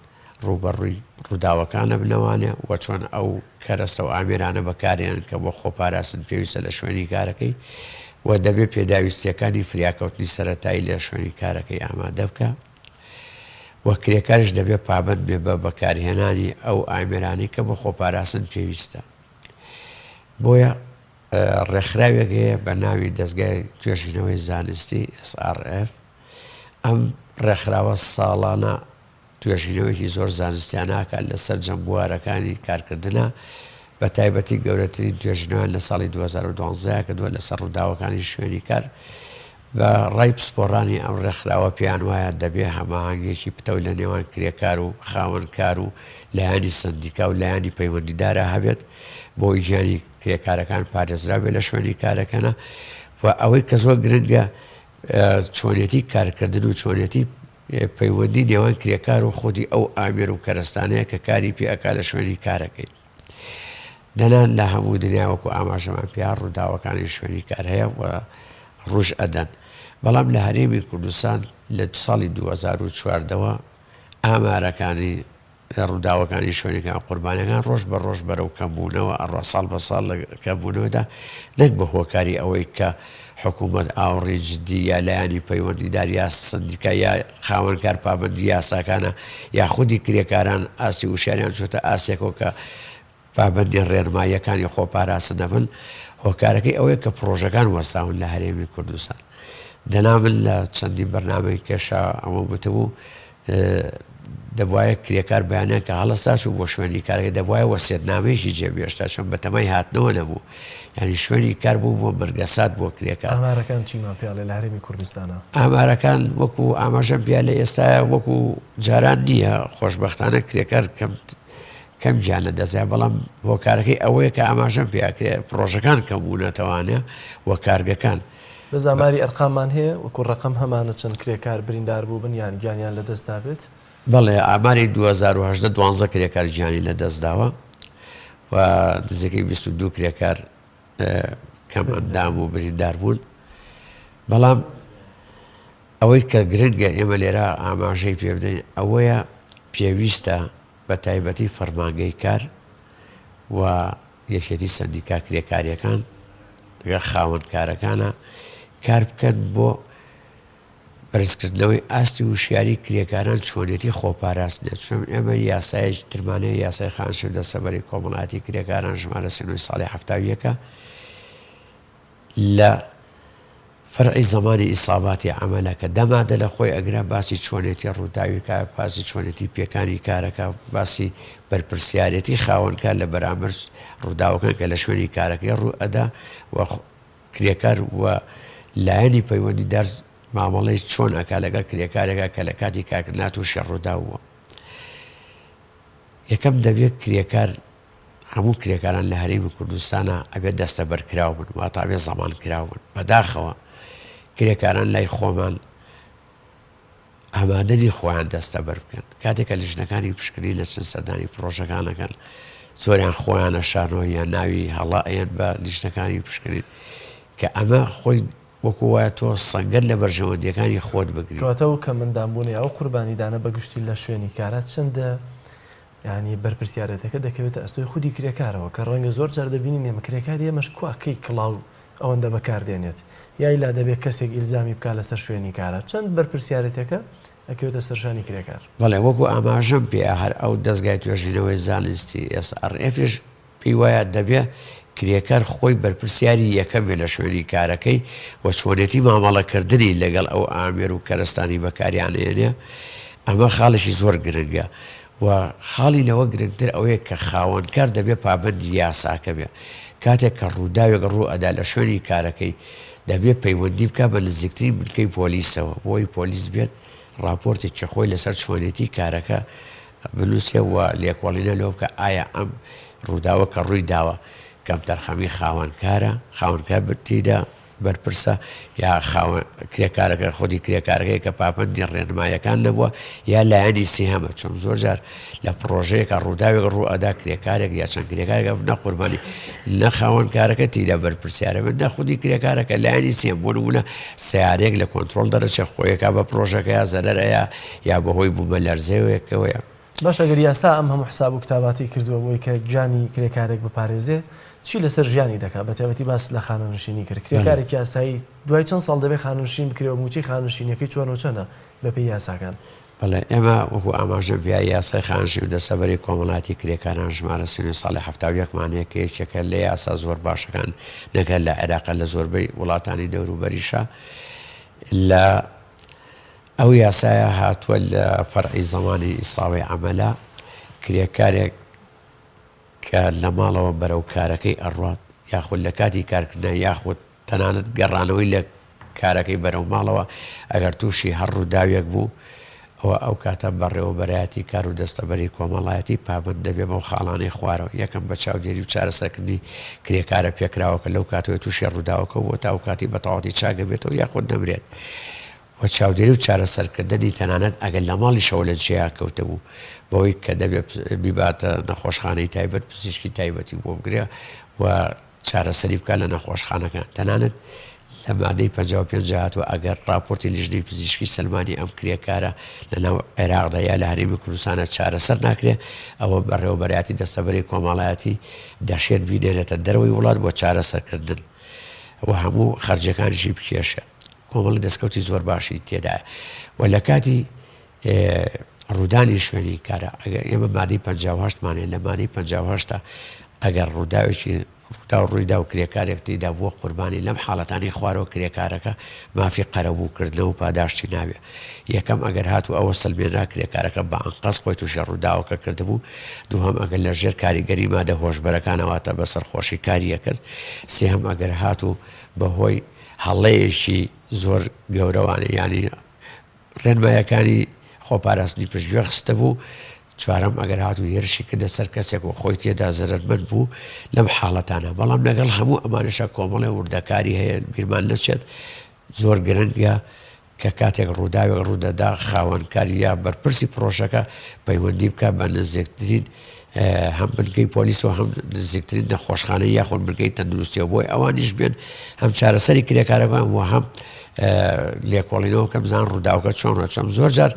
ڕوبەڕووی ڕووداوەکانە بنەوانێ و چۆن ئەو کەرەستە و ئامێرانە بەکارێن کە بۆ خۆپاراستن پێویستە لە شوێنی کارەکەی و دەبێت پێداویستیەکانی فریاکەوتنی سەرەتایی لە شوێنی کارەکەی ئامادە بکە و کرێکارش دەبێت پابند بێ بە بەکارهێنانی ئەو ئامێرانی کە بۆ خۆپاراستن پێویستە. بۆیە ڕێکخراوێک هەیە بە ناوی دەستگای توێژینەوەی زانستی SRF. ئەم ڕێکخراوە ساڵانە توێژینەوەیکی زۆر زانستیاناکە لەسەر جەمبوارەکانی کارکردنە بە تایبەتی گەورەترین توێژینەوەیان لە ساڵی 2012 کردووە لەسەر ڕووداوەکانی شوێنی کار بە ڕای پسپۆڕانی ئەم ڕێکخراوە پێیان وایە دەبێ هەماهنگێکی پتەوی لە نێوان کرێکار و خاوەنکار و لایانی سندیکا و لایانی پەیوەندیدارە هەبێت بۆ ئیجانی کرێکارەکان پارێزرا بێت لە شوێنی کارەکەنە و ئەوەی کە زۆر گرنگە چۆنێتی کارکردن و چۆنێتی پەیوەندی نێوان کرێکار و خودی ئەو ئامێر و کەرستانەیە کە کاری پێئەکا لە شوێنی کارەکەی. دەنان لە هەموو دنیاوەکو ئاماژەمان پێیان ڕووداوەکانی شوێنی کار هەیە و ڕوژ ئەدەن. بەڵام لە هەرێمی کوردستان لە ساڵی 2014ەوە ئامارەکانی ڕووداوەکانی شوێنەکان قوربانیەکان ڕۆژ بە ڕۆژ بەرەو کەمبوونەوە ئەڕۆ ساڵ بە ساڵ لە کەمبوونەوەدا نەک بە هۆکاری ئەوەی کە حکوومەت ئاوڕێ جددی یا لایانی پەیوەندیدار یا سندیکا یا خاوەنکار پابندی یاساکانە یا خودی کرێکاران ئاسی وشاریان چۆتە ئاسێکەوە کە پابندی ڕێنماییەکانی خۆپاراستن نەبن. هۆکارەکەی ئەوەیە کە پرۆژەکان وەرساون لە هەرێمی کوردستان. دەنامن لە چەندی بەرنامەی کێشا ئەمە بتبوو دەبواە کرێکار بەیانیان کە هەڵەساش و بۆ شوێنی کارەکە دەبواە وەسیەتنامەیەکی جێبێشتا چۆن بەتەمای هاتنەوە نەبوو، یعنی شوێنی کار بوو بۆ مەرگەسات بۆ کرێکار. ئامارەکان چیمان پیاڵێ لە هەرێمی کوردستانە؟ ئامارەکان وەکو ئاماژەم پیا لە ئێستاە وەکو جاران نییە، خۆشبەختانە کرێکار کەم گیانە دەزای، بەڵام هۆکارەکەی ئەوەیە کە ئاماژەم پیاکرێ پرۆژەکان کەم بوونەتەوانێ و کارگەکان. بە زاماری ئەرقامان هەیە وەکو ڕقم هەمانە چەند کرێکار بریندار بوو بن یان گیانیان لە دەستدا بێت؟ بەڵێ ئاماری 2010 12 کرێکار گیانی لە دەستداوە و دزەکەی 22 کرێکار کەم ئەندام و بریندار بوون. بەڵام ئەوەی کە گرنگە ئێمە لێرە ئاماژەی پێ بدەین ئەوەیە پێویستە بە تایبەتی فەرمانگەی کار و یەکێتی سەندیکا کرێکاریەکان لەگەڵ خاوەنکارەکانە کار بکەن بۆ بەرزکردنەوەی ئاستی وشیاری کرێکاران چۆنێتی خۆپاراستنێ. چۆن ئێمە یاسایەکی ترمانەیە یاسای خانشێدە سەبەری کۆمەڵایەتی کرێکاران ژمارە 39 ساڵی 70 لە فەرعی زمانی ئیساباتی عەمەلە کە دەمادە لە خۆی ئەگرە باسی چۆنێتی ڕووداویکە، باسی چۆنێتی پێکانی کارەکە، باسی بەرپرسیارەتی خاوەنکار لە بەرامبەر ڕووداوەکان کە لە شوێنی کارەکەی ڕوو ئەدا و کرێکار و لایەنی پەیوەندیدار مامەڵەی چۆن ئەکا لەگەڵ کرێکارێکە کە لە کاتی کارکردنا تووشی ڕووداوە. یەکەم دەبێت کرێکار هەموو کرێکاران لە هەرێمی کوردستانە ئەبێت دەستە بەرکراو بن واتابێت زەمان کراو بن. بەداخەوە کرێکاران لای خۆمان ئامادەی خۆیان دەستە بەر بکەن. کاتێکە لیژنەکانی پشکنی لە چەند سەردانی پرۆژەکانەکەن زۆریان خۆیانە شارنەوە یان ناوی هەڵا ئەیەن بە لیژنەکانی پشکنین کە ئەمە خۆی وەکو وایە تۆ سەنگەر لە بەرژەوەندیەکانی خۆت بگری. کەواتەوە کە مندانبوونی ئەو قوربانیدانە بەگشتی لە شوێنی کارات چەندە ینی بەرپرسیارەتەکە دەکەوێتە ئەستۆی خودی کرێکارەوە کە ڕەنگە زۆر جار دەبینی نێمە کرێکار ئێمەش کوکەی کڵاو ئەوەندە بەکاردێنێت یای لا دەبێت کەسێک ئیلزامی بکات لەسەر شوێنی کارە چەند بەرپرسیارەتەکە ئەکەوێتە سەرشانی کرێکار. بەڵێ وەکو ئاماژەم پێ هەر ئەو دەستگای توێژینەوەی زانستی SRFش پێی وایە دەبێت کرێکار خۆی بەرپرسیاری یەکەمێ لە شوێنی کارەکەی و چۆنێتی مامەڵەکردنی لەگەڵ ئەو ئامێر و کەرستانی بەکاریانێنێ. ئەمە خاڵشی زۆر گرنگە و خاڵی لەوە گرنگتر ئەوەیە کە خاوەنکار دەبێت پابندی یاساکە بێ. کاتێک کە ڕووداوێک ڕوو ئەدا لە شوێنی کارەکەی دەبێت پەیوەندی بکە بە نزیکترین بنکەی پۆلیسەوە بۆی پۆلیس بێت راپۆرتێکی خۆی لەسەر چۆنێتی کارەکە بنووسێ و لێکۆڵینە لەوە بکە ئایا ئەم ڕووداوە کە ڕووی داوە کەم تەرخەمی خاوەنکارە، خاوەنکار تێدا بەرپرسە یا کرێکارەکە خودی کرێکارەکەی کە پابندی ڕێنماییەکان نەبووە یا لایەنی سێهەمە. چۆن زۆر جار لە پرۆژەیەکە ڕووداوێک ڕوو ئەدا کرێکارێک یا چەند کرێکارێکە نە قوربانی نە خاوەنکارەکە تێدا بەرپرسیارە بن نە خودی کرێکارەکە لایەنی سێم بۆ نمونە سیارێک لە کۆنتڕۆل دەرەچێ خۆیەکە بە پرۆژەکە یا زەرەرەیە یا بەهۆی بوومە لەرزەوەیەکەوەیە. باش ئەگەر یاسا ئەم هەموو حساب و کتاباتی کردووە بۆی کە گیانی کرێکارێک بپارێزێ چی لەسەر ژیانی دەکات بە تایبەتی باس لە خانەنشینی کرد کرێکارێکی یاسایی دوای چەند ساڵ دەبێت خانەنشین بکرێەوە موچی خانەنشینەکەی چۆن چەندە بەپێی یاساکان بەڵێ ئێمە وەکو ئاماژە بیایی یاسای خانشی و دەسەبەری کۆمەڵاتی کرێکاران ژمارە ساڵی 1970 کە یەکێکە لە یاسا زۆر باشەکان نەگەر لە عێراق لە زۆربەی وڵاتانی دەوروبەریشە لە ئەو یاسایە هاتووە لە فەرعی زەمانی ئیساوی عەمەلا کرێکارێک کە لە ماڵەوە بەرەو کارەکەی ئەڕوات یاخود لە کاتی کارکردن یاخود تەنانەت گەڕانەوەی لە کارەکەی بەرەو ماڵەوە ئەگەر تووشی هەڕووداوێک بوو ئەو کاتە بەڕێوەبەرایەتی کار و دەستەبەری کۆمەڵایەتی پابند دەبێ بەو خاڵانەی خوارەوە یەکەم بە چاودێری و چارەسەرکردنی کرێکارە پێکراوەکە لەو کاتەوە تووشی ڕووداوەکە بۆ تا ئەو کاتی بەتەواوەتی چاگە بێتەوە یاخود نەمرێت و چاودێری و چارەسەرکردنی تەنانەت ئەگەر لە ماڵی شەوە لە جێیا کەوتە بوو بەوەی کە دەبێت بیباتە نەخۆشخانەی تایبەت پزیشکی تایبەتی بۆ بگرێ و چارەسەری بکات لە نەخۆشخانەکان تەنانەت لە مادەی 55 هاتووە ئەگەر راپۆرتی لیژنەی پزیشکی سلمانی ئەم کرێکارە لەناو عێراقدا یا لە هەرێمی کوردستانە چارەسەر ناکرێت ئەوە بەڕێوەبەرایەتی دەستەبەری کۆمەڵایەتی دەشێت بینێنێتە دەرەوەی وڵات بۆ چارەسەرکردن و هەموو خەرجەکانیشی بکێشە کۆمەڵی دەستکەوتی زۆر باشی تێدایە و لە کاتی ڕوودانی شوێنی کارە ئێمە مادەی 58مانێ لە مادەی 58 ئەگەر ڕووداوێکی ڕوودا و ڕوویدا و کرێکارێک تێدا بووە قوربانی لەم حاڵەتانی خوارەوە کرێکارەکە مافی قەرەبووکردنەوە و پاداشتی ناوێ یەکەم ئەگەر هاتو ئەوە سلمێنرا کرێکارەکە بە ئەنقەس خۆی تووشە ڕووداوەکە کردبوو دووهەم ئەگەر لە ژێر کاریگەری مادە هۆشبەرەکانەوەتە بە سەرخۆشی کاریە کرد سێهەم ئەگەر هاتو بەهۆی هەڵەیەکی زۆر گەورەوانە ینی ڕێنمایەکانی خۆپاراستنی پشتگوێ خستە بوو چوارەم ئەگەر هاتو هێرشی کردە سەر کەسێک و خۆی تێدا زەرمەند بوو لەم حاڵەتانە بەڵام لەگەڵ هەموو ئەمانشە کۆمەڵی وردەکاری هەیە بیرمان نەچێت زۆر گرنگە کە کاتێک ڕووداوێک ڕوودەدا خاوەنکاری یا بەرپرسی پرۆژەکە پەیوەندی بکە بە نزیکترین هەم بنکەی پۆلیس و هەم نزیکترین نەخۆشخانەی یاخۆن بنکەی تەندروستیەوە بۆی ئەوانیش بێن هەم چارەسەری کرێکارەکان و هەم لێکۆڵینەوە کە بزان ڕووداوکە چۆنە چەم زۆر جار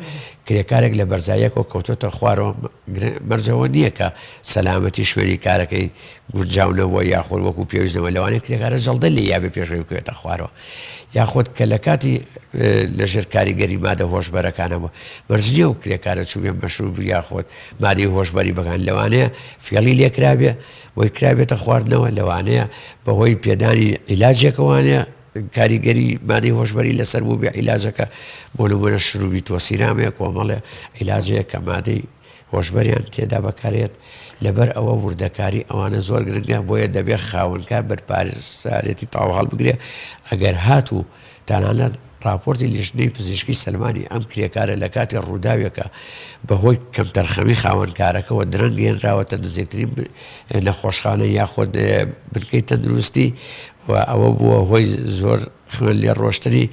کرێکارێک لە بەرزایەکەوە کەوتۆتە خوارەوە مەرجەوە نییە کە سەلامەتی شوێنی کارەکەی گونجاونەوە یاخۆر وەکو پێویستەوە لەوانەیە کرێکارە جەڵدە لێ یابێ پێشەوەی بکوێتە خوارەوە یاخۆت کە لە کاتی لە ژێر کاریگەری مادە هۆشبەرەکانەوە مەرجنیە و کرێکارە چوبێن مەشروب یاخۆت مادەی هۆشبەری بەکان لەوانەیە فێڵی لێکرابێ بۆی کرابێتە خواردنەوە لەوانەیە بەهۆی پێدانی عیلاجێکەوانەیە کاریگەری مادەی هۆشبەری لەسەر بوو بێ عیلاجەکە بۆ نمونە شروبی تۆسیرامەیە کۆمەڵێ عیلاجەیە کە مادەی هۆشبەریان تێدا بەکارێت لەبەر ئەوە وردەکاری ئەوانە زۆر گرنگە بۆیە دەبێت خاوەنکە بەرپارێزارەتی تاو هەڵ بگرێ ئەگەر هاتوو تانانەت راپۆرتی لیژنەی پزیشکی سلمانی ئەم کرێکارە لە کاتی ڕووداوێکە بەهۆی کەم تەرخەمی خاوەنکارەکەەوە درەنگ گەێنراوەتە نزیکترین نەخۆشخانە یاخۆ بنکەی تەندروستی و ئەوە بووە هۆی زۆر خوێن لێ ڕۆشتنی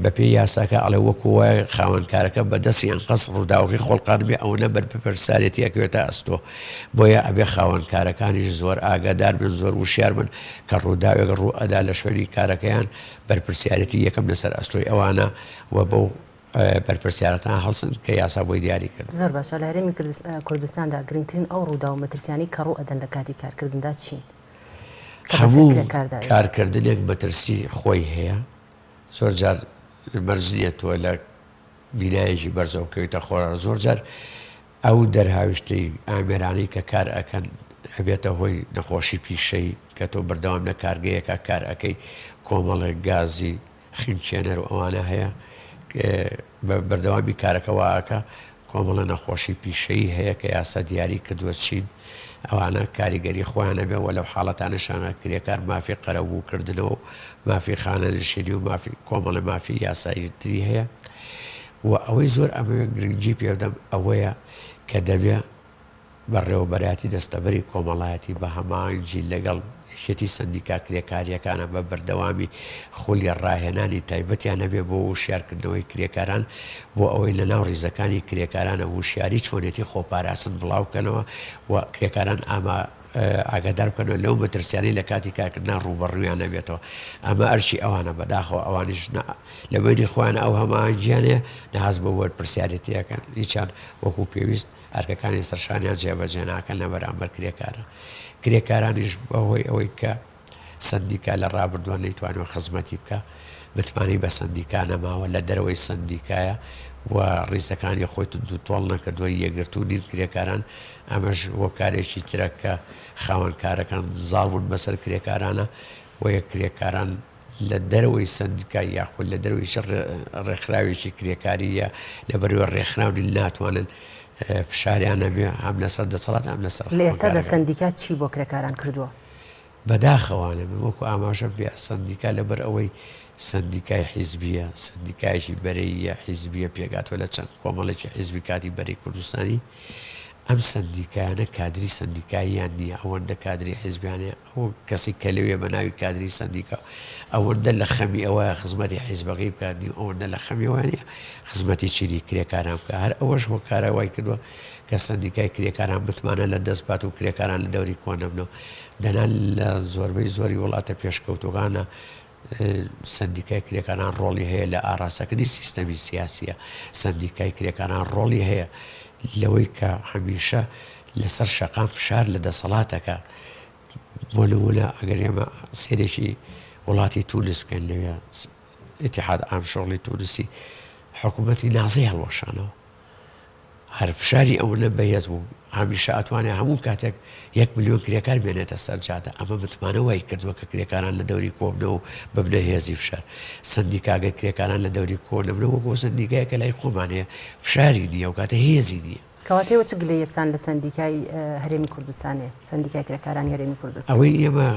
بەپێی یاساکە ئەڵێ وەکو وایە خاوەنکارەکە بەدەستی ئەنقەس ڕووداوەکەی خۆڵقان بێ ئەو نە بەرپەرسارەتی ئەکوێتە ئەستۆ بۆیە ئەبێ خاوەنکارەکانیش زۆر ئاگادار بن زۆر وشیار بن کە ڕووداوێک ڕوو ئەدا لە شوێنی کارەکەیان بەرپرسیارەتی یەکەم لەسەر ئەستۆی ئەوانە و بەو بەرپرسیارەتان هەڵسن کە یاسا بۆی دیاری کرد زۆر باشە لە هەرێمی کوردستاندا گرنگترین ئەو ڕوودا و مەترسیانی کە ڕوو ئەدەن لە کاتی کارکردندا چین هەموو کارکردنێک مەترسی خۆی هەیە زۆر جار مەرجنیە تۆ لە بینایەکی بەرزەوکەویتە خۆرە زۆر جار ئەو دەرهاویشتەی ئامێرانەی کە کار ئەەکەن هەبێتە هۆی نەخۆشی پیشەی کە تۆ بەردەوام لە کارگەیەکە کار ئەەکەی کۆمەڵێک گازی خینچێنەر و ئەوانە هەیە بەردەوامی کارەکەواکە کۆمەڵە نەخۆشی پیشەی هەیە کە یاسا دیاری کردووە چین ئەوانە کاریگەری خۆیانە بێ و لەو حاڵەتانەشانە کرێکار مافی قەرەبووکردنەوە و مافی خانەنشینی و مافی کۆمەڵە مافی یاسایی تری هەیە و ئەوەی زۆر ئەمەوێ گرنگجی پێدەم ئەوەیە کە دەبێ بەڕێوەبەرایەتی دەستەبەری کۆمەڵایەتی بە هەمانجی لەگەڵ شێتی سندیکا کرێکاریەکانە بە بەردەوامی خولیە ڕاهێنانی تایبەتیان نەبێ بۆ وشیارکردنەوەی کرێکاران بۆ ئەوەی لە ناو ڕیزەکانی کرێکارانە وشیاری چۆنێتی خۆپاراستن بڵاوکەنەوە و کرێکاران ئاما ئاگادار بکەنەوە لەو مەترسیانی لە کاتی کارکردنا ڕوبەڕوویان نەبێتەوە ئەمە ئەرشی ئەوانە بەداخەوە ئەوانش لە بینی خۆیان ئەو هەمانجیانەیە نەهاز بە وەرپرسیارەتیەکەن هیچیان وەکو پێویست ئەرکەکانی سەرشانیان جێبەجێ ناکەن لە بەرامبەر کرێکارە. کرێکارانیش بەهۆی ئەوەی کە سندیکا لە ڕابردووە نەیتوانێت خزمەتی بکە، بتمانی بە سندیکا نەماوە لە دەرەوەی سندیکایە و ڕیزەکانی خۆی دووتۆڵ نەکردووە یەکگرت و نیر کرێکاران. ئەمەش وە کارێکی ترە کە خاوەنکارەکان زاڵبوون بەسەر کرێکارانە و یەک کرێکاران لە دەرەوەی سندیکا یاخود لە دەروی ڕێکخراوێکی کرێکاریە لە بەروە ڕێکخراونی ناتوانن فشاریان نەبێ هەم لەسەر دەسەڵات ئەم لەسەر لە ئێستا دە سندیکا چی بۆ کرێکاران کردووە؟ بەداخەوانە وەکو ئاماژە بێ سندیکا لەبەر ئەوەی سندیکای حیزبیە، سندیکایشی بەرەیە حیزبیە پێگاتوە لە چەند کۆمەڵێکی حیزبی کاتی بەرەی کوردستانی. ئەم سندیکایانە کادری سندیکاییان نییە، ئەوەندە کادری حیزبیانە ئەو کەسی کە لەوێ بە ناوی کادری سندیکا ئەوەندە لە خەمی ئەوە خزمەتی حیزبەکەی بکاردنی ئەوەندە لە خەمی وانە خزمەتی چیری کرێکاران بکە. هەر ئەوەش بۆ کارەوای کردووە کە سندیکای کرێکاران بتمانە لە دەست بات و کرێکاران لە دەوری کۆنەبنەوە. دەنان لە زۆربەی زۆری وڵاتە پێشکەوتوەکانە سندیکای کرێکاران ڕۆڵی هەیە لە ئاراستەکردنی سیستەمی سیاسیە. سندیکای کرێکاران ڕۆڵی هەیە لەوەی کە هەمیشە لەسەر شەقام فشار لە دەسەڵاتەکە. بۆ نمونە ئەگەر ئێمە سێرێکی وڵاتی تونس بکەن لەوێ ئیتیحاد ئام شۆڵی تونسی حکوومەتی نازی هەڵوەشانەوە، هەر فشاری ئەوە بەهێز بوو هەمیشە ئەتوانێت هەموو کاتێک 1 ملیۆن کرێکار بێنێتە سەرجادە. ئەمە متمانەوەی کردووە کە کرێکاران لە دەوری کۆبنەوە ببنە هێزی فشار. سندیکاگە کرێکاران لە دەوری کۆنەبنەوە بۆ سندیکایەکە لای خۆمان هەیە فشاری نییە و کاتە هێزی نییە. کەواتەوە چ گلەیەکتان لە سندیکای هەرێمی کوردستانێ، سندیکای کرێکارانی هەرێمی کوردستان؟ ئەوەی ئێمە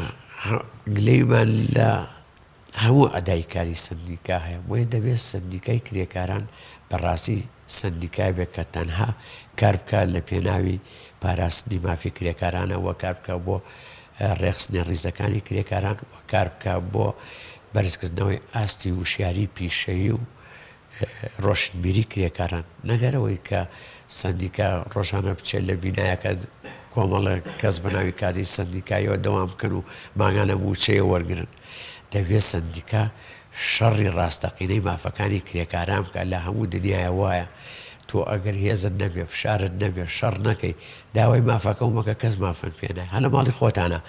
گلەیمان لە هەموو ئەدایکاری سندیکا هەیە، بۆیە دەبێت سندیکای کرێکاران بەڕاستی سندیکای بێت کە تەنها کار بکات لە پێناوی پاراستنی مافی کرێکارانە وە کار بکە بۆ ڕێخستنی ڕیزەکانی کرێکاران و کار بکە بۆ بەرزکردنەوەی ئاستی وشیاری پیشەیی و ڕۆشنبیری کرێکاران، نەگەرەوەی کە سندیکا ڕۆژانە بچێت لە بینایەکە کۆمەڵە کەس بەناوی کاتی سندیکایەوە دەوام بکەن و ماگانە موچەیە وەرگرن. دەبێت سندیکا شەڕی ڕاستەقینەی مافەکانی کرێکاران بکە لە هەموو دنیاە وایە. تۆ ئەگەر هێزت نەبێ فشارت نەبێ شەڕ نەکەی داوای مافەکە و مەکە کەس مافن پێنای هەلە ماڵی خۆتانە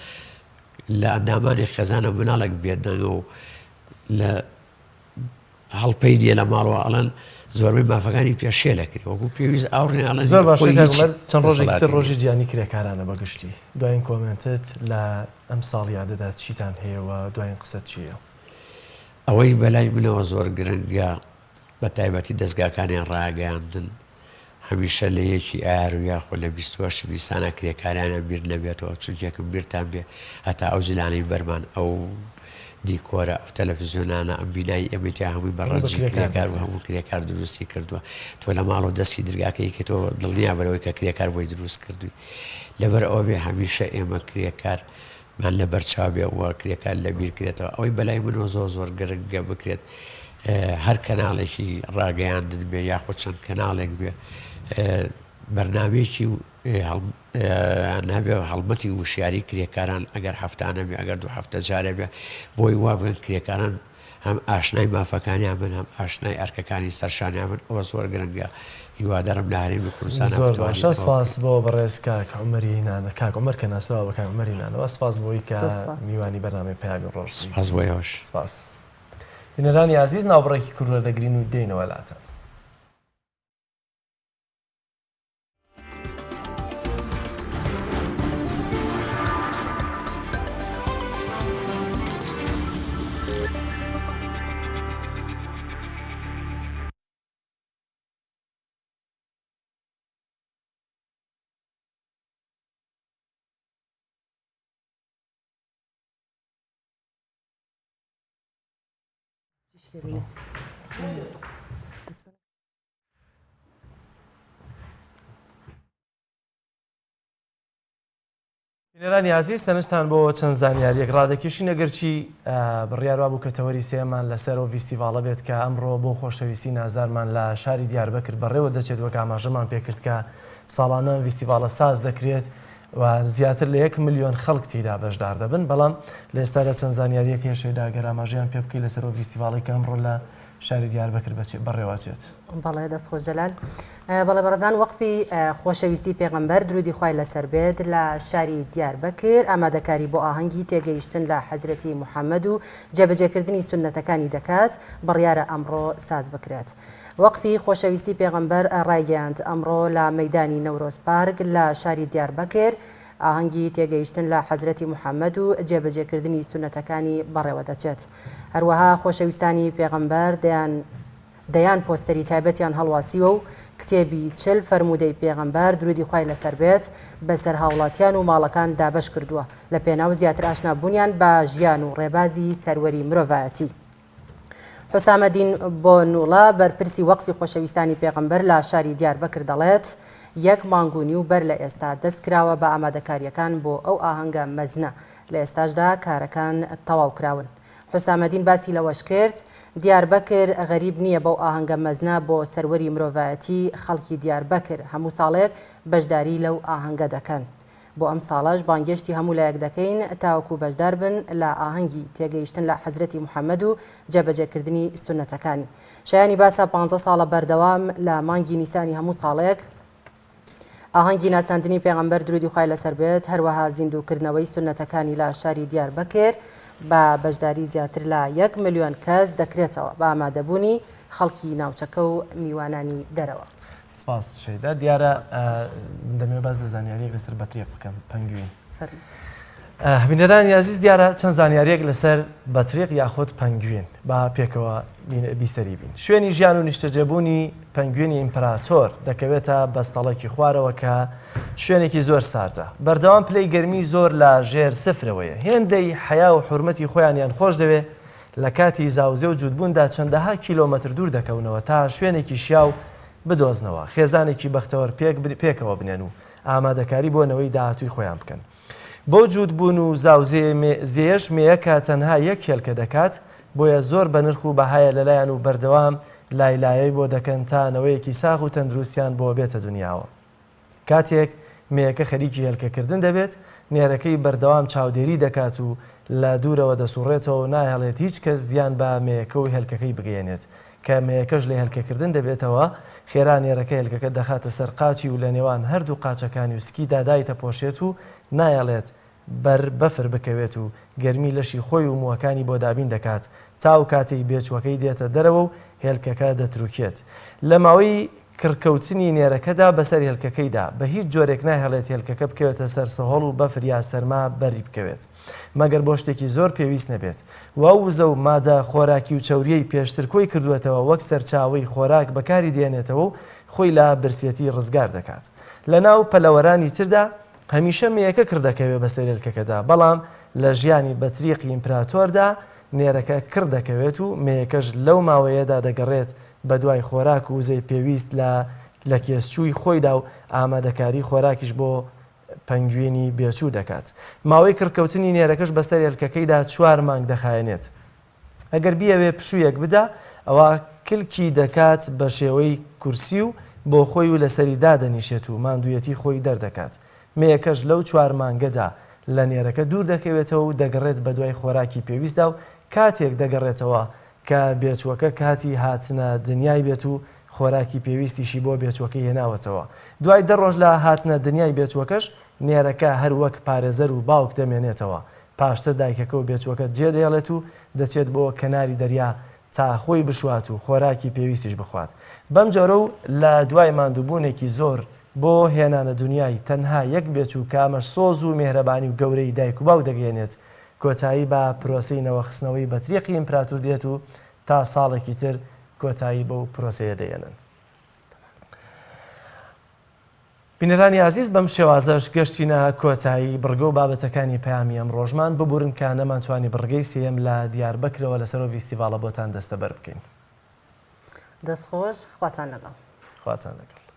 لە ئەندامانی خێزانە مناڵێک بێدەنگە و لە هەڵپەی دیە لە ماڵەوە ئەڵەن زۆربەی مافەکانی پێشێ لەکری وەکو پێویست ئاوڕێ ئەڵەن زۆر باش چەند ڕۆژێکتر ڕۆژی گیانی کرێکارانە بەگشتی. دوایین کۆمنتت لە ئەم ساڵ یادەدا چیتان هەیەوە دوایین قسەت چییە؟ ئەوەی بەلای منەوە زۆر گرنگە بە تایبەتی دەستگاکانی ڕاگەاندن هەمیشە لە یەکی ئار و یاخۆ لە 28 دیسانە کرێکاریانە بیر نەبێتەوە چونکێکم بیرتان بێ هەتا ئەو جلانەی بەرمان ئەو دیکۆرە ئەو تەلەڤیزیۆنانە ئەم بینایی ئەمەتی هەمووی بەڕەنجی کرێکار و هەموو کرێکار دروستی کردووە. تۆ لە ماڵەوە دەستی دەرگاکەی کە تۆ دڵنیا بەرەوەی کە کرێکار بۆی دروست کردووی. لەبەر ئەوە بێ هەمیشە ئێمە کرێکارمان لە بەرچاو بێ وە کرێکار لە بیر کرێتەوە. ئەوەی بەلای منەوە زۆر گرنگە بکرێت هەر کەناڵێکی ڕاگەیاندن بێ یاخۆ چەند کەناڵێک بێ بەرنامێکی نابێ هەڵمەتی وشیاری کرێکاران ئەگەر هەفتانە بێ ئەگەر 2 هەفتە جارە بێ بۆی وا بگەن کرێکاران هەم ئاشنای مافەکانیان بن هەم ئاشنای ئەرکەکانی سەرشانیان بن. ئەوە زۆر گرنگە هیوادارم لە هەرێمی کوردستانە زۆر باشە. سپاس بۆ بەڕێز کاک عومەری نانە کاک عومەر کە ناسراوە بە کاک عومەری نانەوە. سپاس بۆی کە میوانی بەرنامەی پەیامی ڕۆژ. سپاس بۆ ئێوەش. سپاس. بینەرانی عزیز ناوبڕێکی کوروەردەگرین و دێنەوە لاتە. بینەرانی عزیز تەنشتان بۆ چەند زانیاریەک ڕادەکێشین ئەگەرچی بڕیاروا بوو کە تەوەری سێمان لەسەرەوە ڤیستیڤاڵە بێت کە ئەمڕۆ بۆ خۆشەویستی نازدارمان لە شاری دیاربەکر بەڕێوە دەچێت وەک ئاماژەمان پێکرد کە ساڵانە ڤیستیڤاڵە ساز دەکرێت و زیاتر لە 1 ملیۆن خەڵک تێدا بەشدار دەبن. بەڵام لە ئێستادا چەند زانیاریەک هێشێدا گەر ئاماژەیان پێ بکەی لەسەرەوە ڤیستیڤاڵی کە ئەمڕۆ لە شاری دیاربەکر بەڕێواچێت. بەڵێ دەستخۆش جەلال. بەڵێ بەڕێزان وەقفی خۆشەویستی پێغەمبەر درودی خوای لەسەر بێت لە شاری دیاربەکر ئامادەکاری بۆ ئاهەنگی تێگەیشتن لە حەزرەتی محەممەد و جێبەجێکردنی سونەتەکانی دەکات بڕیارە ئەمڕۆ ساز بکرێت. وەقفی خۆشەویستی پێغەمبەر ڕایگەیاند ئەمڕۆ لە مەیدانی نەورۆز پارک لە شاری دیاربەکر ئاهەنگی تێگەیشتن لە حەزرەتی محەممەد و جێبەجێکردنی سونەتەکانی بەڕێوە دەچێت. هەروەها خۆشەویستانی پێغەمبەر دەیان پۆستەری تایبەتیان هەڵواسیوە و کتێبی چل فەرمودەی پێغەمبەر درودی خوای لەسەر بێت بەسەر هاوڵاتیان و ماڵەکان دابەش کردووە لە پێناو زیاتر ئاشنابوونیان بە ژیان و ڕێبازی سەروەری مرۆڤایەتی. حوسامەدین بۆ نوڵە بەرپرسی وەقفی خۆشەویستانی پێغەمبەر لە شاری دیاربەکر دەڵێت یەک مانگونی و بەر لە ئێستا دەستکراوە بە ئامادەکاریەکان بۆ ئەو ئاهەنگە مەزنە لە ئێستاشدا کارەکان تەواو کراون. حوسامەدین باسی لەوەش کرد دیاربەکر غەریب نییە بەو ئاهەنگە مەزنە بۆ سەروەری مرۆڤایەتی خەڵکی دیاربەکر هەموو ساڵێک بەشداری لەو ئاهەنگە دەکەن. بۆ ئەم ساڵەش بانگێشتی هەموو لایەک دەکەین تاوەکو بەشدار بن لە ئاهەنگی تێگەیشتن لە حەزرەتی محەممەد و جێبەجێکردنی سونەتەکانی. شایانی باسە 15 ساڵە بەردەوام لە مانگی نیسانی هەموو ساڵێک ئاهەنگی ناساندنی پێغەمبەر درودی خوای لەسەر بێت هەروەها زیندووکردنەوەی سونەتەکانی لە شاری دیاربەکر بە بەشداری زیاتر لە 1 ملیۆن کەس دەکرێتەوە بە ئامادەبوونی خەڵکی ناوچەکە و میوانانی دەرەوە. سپاس شەیدا دیارە دەمێ باز لە زانیاریەک لەسەر بەترێک بکەم پەنگوین. بینەرانی عزیز دیارە چەند زانیاریەک لەسەر بەترێک یاخۆت پەنگوین با پێکەوە بیسەری بین. شوێنی ژیان و نیشتەجێبوونی پەنگوینی ئیمپراتۆر دەکەوێتە بەستەڵێکی خوارەوە کە شوێنێکی زۆر ساردە. بەردەوام پلەی گەرمی زۆر لە ژێر سفرەوەیە. هێندەی حیا و حورمەتی خۆیانیان خۆش دەوێت لە کاتی زاوزێ و جوودبووندا چەندەها کیلۆمەتر دوور دەکەونەوە تا شوێنێکی شیاو بدۆزنەوە خێزانێکی بەختەوەر پێکەوە بنێن و ئامادەکاری بۆنەوەی داهاتووی خۆیان بکەن. بۆ جوودبوون و زێش مێیەکە تەنها یەک هێلکە دەکات بۆیە زۆر بە نرخ و بەهایە لەلایەن و بەردەوام لایلایەی بۆ دەکەن تا نەوەیەکی ساغ و تەندروستیان بۆ بێتە دنیاوە. کاتێک مێیەکە خەریکی هێلکەکردن دەبێت نێرەکەی بەردەوام چاودێری دەکات و لە دوورەوە دەسوڕێتەوە و ناهێڵێت هیچ کەس زیان بە مێیەکە و هێلکەکەی بگەێنێت کە مێیەکەش لە هێلکەکردن دەبێتەوە خێرا نێرەکە هێلکەکە دەخاتە سەر قاچی و لە نێوان هەردوو قاچەکانی وسکیدا دایتە پۆشێت و نایەڵێت بەفر بکەوێت و گەرمی لەشی خۆی و مووەکانی بۆ دابین دەکات تا و کاتەی بێچوەکەی دێتە دەرەوە و هێلکەکە دەتروکێت. لە ماوەی کڕکەوتنی نێرەکەدا بەسەر هێلکەکەیدا بە هیچ جۆرێک ناهێڵێت هێلکەکە بکەوێتە سەر سەهۆڵ و بەفر یا سەرما بەری بکەوێت مەگەر بۆ شتێکی زۆر پێویست نەبێت. وا وزە و مادە خۆراکی و چەوریەی پێشتر کۆی کردوێتەوە وەک سەرچاوەی خۆراک بەکاری دێنێتەوە و خۆی لە برسێتی ڕزگار دەکات. لە ناو پەلەوەرانی تردا هەمیشە مێیەکە کردەکەوێت بەسەر هێلکەکەدا بەڵام لە ژیانی بەتریقی ئیمپراتۆردا نێرەکە کردەکەوێت و مێیەکەش لەو ماوەیەدا دەگەڕێت بە دوای خۆراک و وزەی پێویست لە کێسچووی خۆیدا و ئامادەکاری خۆراکیش بۆ پەنگوێنی بێچوو دەکات. ماوەی کڕکەوتنی نێرەکەش بەسەر هێلکەکەیدا 4 مانگ دەخایەنێت. ئەگەر بیەوێ پشوویەک بدا ئەوە کلکی دەکات بە شێوەی کورسی و بۆ خۆی و لەسەری دادەنیشێت و ماندوویەتی خۆی دەردەکات. مێیەکەش لەو 4 مانگەدا لە نێرەکە دوور دەکەوێتەوە و دەگەڕێت بە دوای خۆراکی پێویستدا و کاتێک دەگەڕێتەوە کە بێچوەکە کاتی هاتنە دنیای بێت و خۆراکی پێویستیشی بۆ بێچوەکەی هێناوەتەوە. دوای 10 ڕۆژ لە هاتنە دنیای بێچوەکەش نێرەکە هەر وەک پارێزەر و باوک دەمێنێتەوە. پاشتر دایکەکە و بێچوەکە جێدەێڵێت و دەچێت بۆ کەناری دەریا تا خۆی بشوات و خۆراکی پێویستیش بخوات. بەم جۆرە و لە دوای ماندووبوونێکی زۆر بۆ هێنانە دنیای تەنها یەک بێچوو کامەش سۆز و مێهرەبانی و گەورەی دایک و باو دەگەێنێت کۆتایی بە پرۆسەی نەوەخستنەوەی بەتریقی ئیمپراتۆر دێت و تا ساڵێکی تر کۆتایی بەو پرۆسەیە دەێنن. بینەرانی عزیز بەم شێوازەش گەشتینە کۆتایی بڕگە و بابەتەکانی پەیامی ئەم ڕۆژمان ببورن کە نەمانتوانی بڕگەی سێم لە دیاربەکرەوە لەسەر فیستیڤالە بۆتان دەستەبەر بکەین. دەستخۆش خواتان لەگەڵ. خواتان لەگەڵ.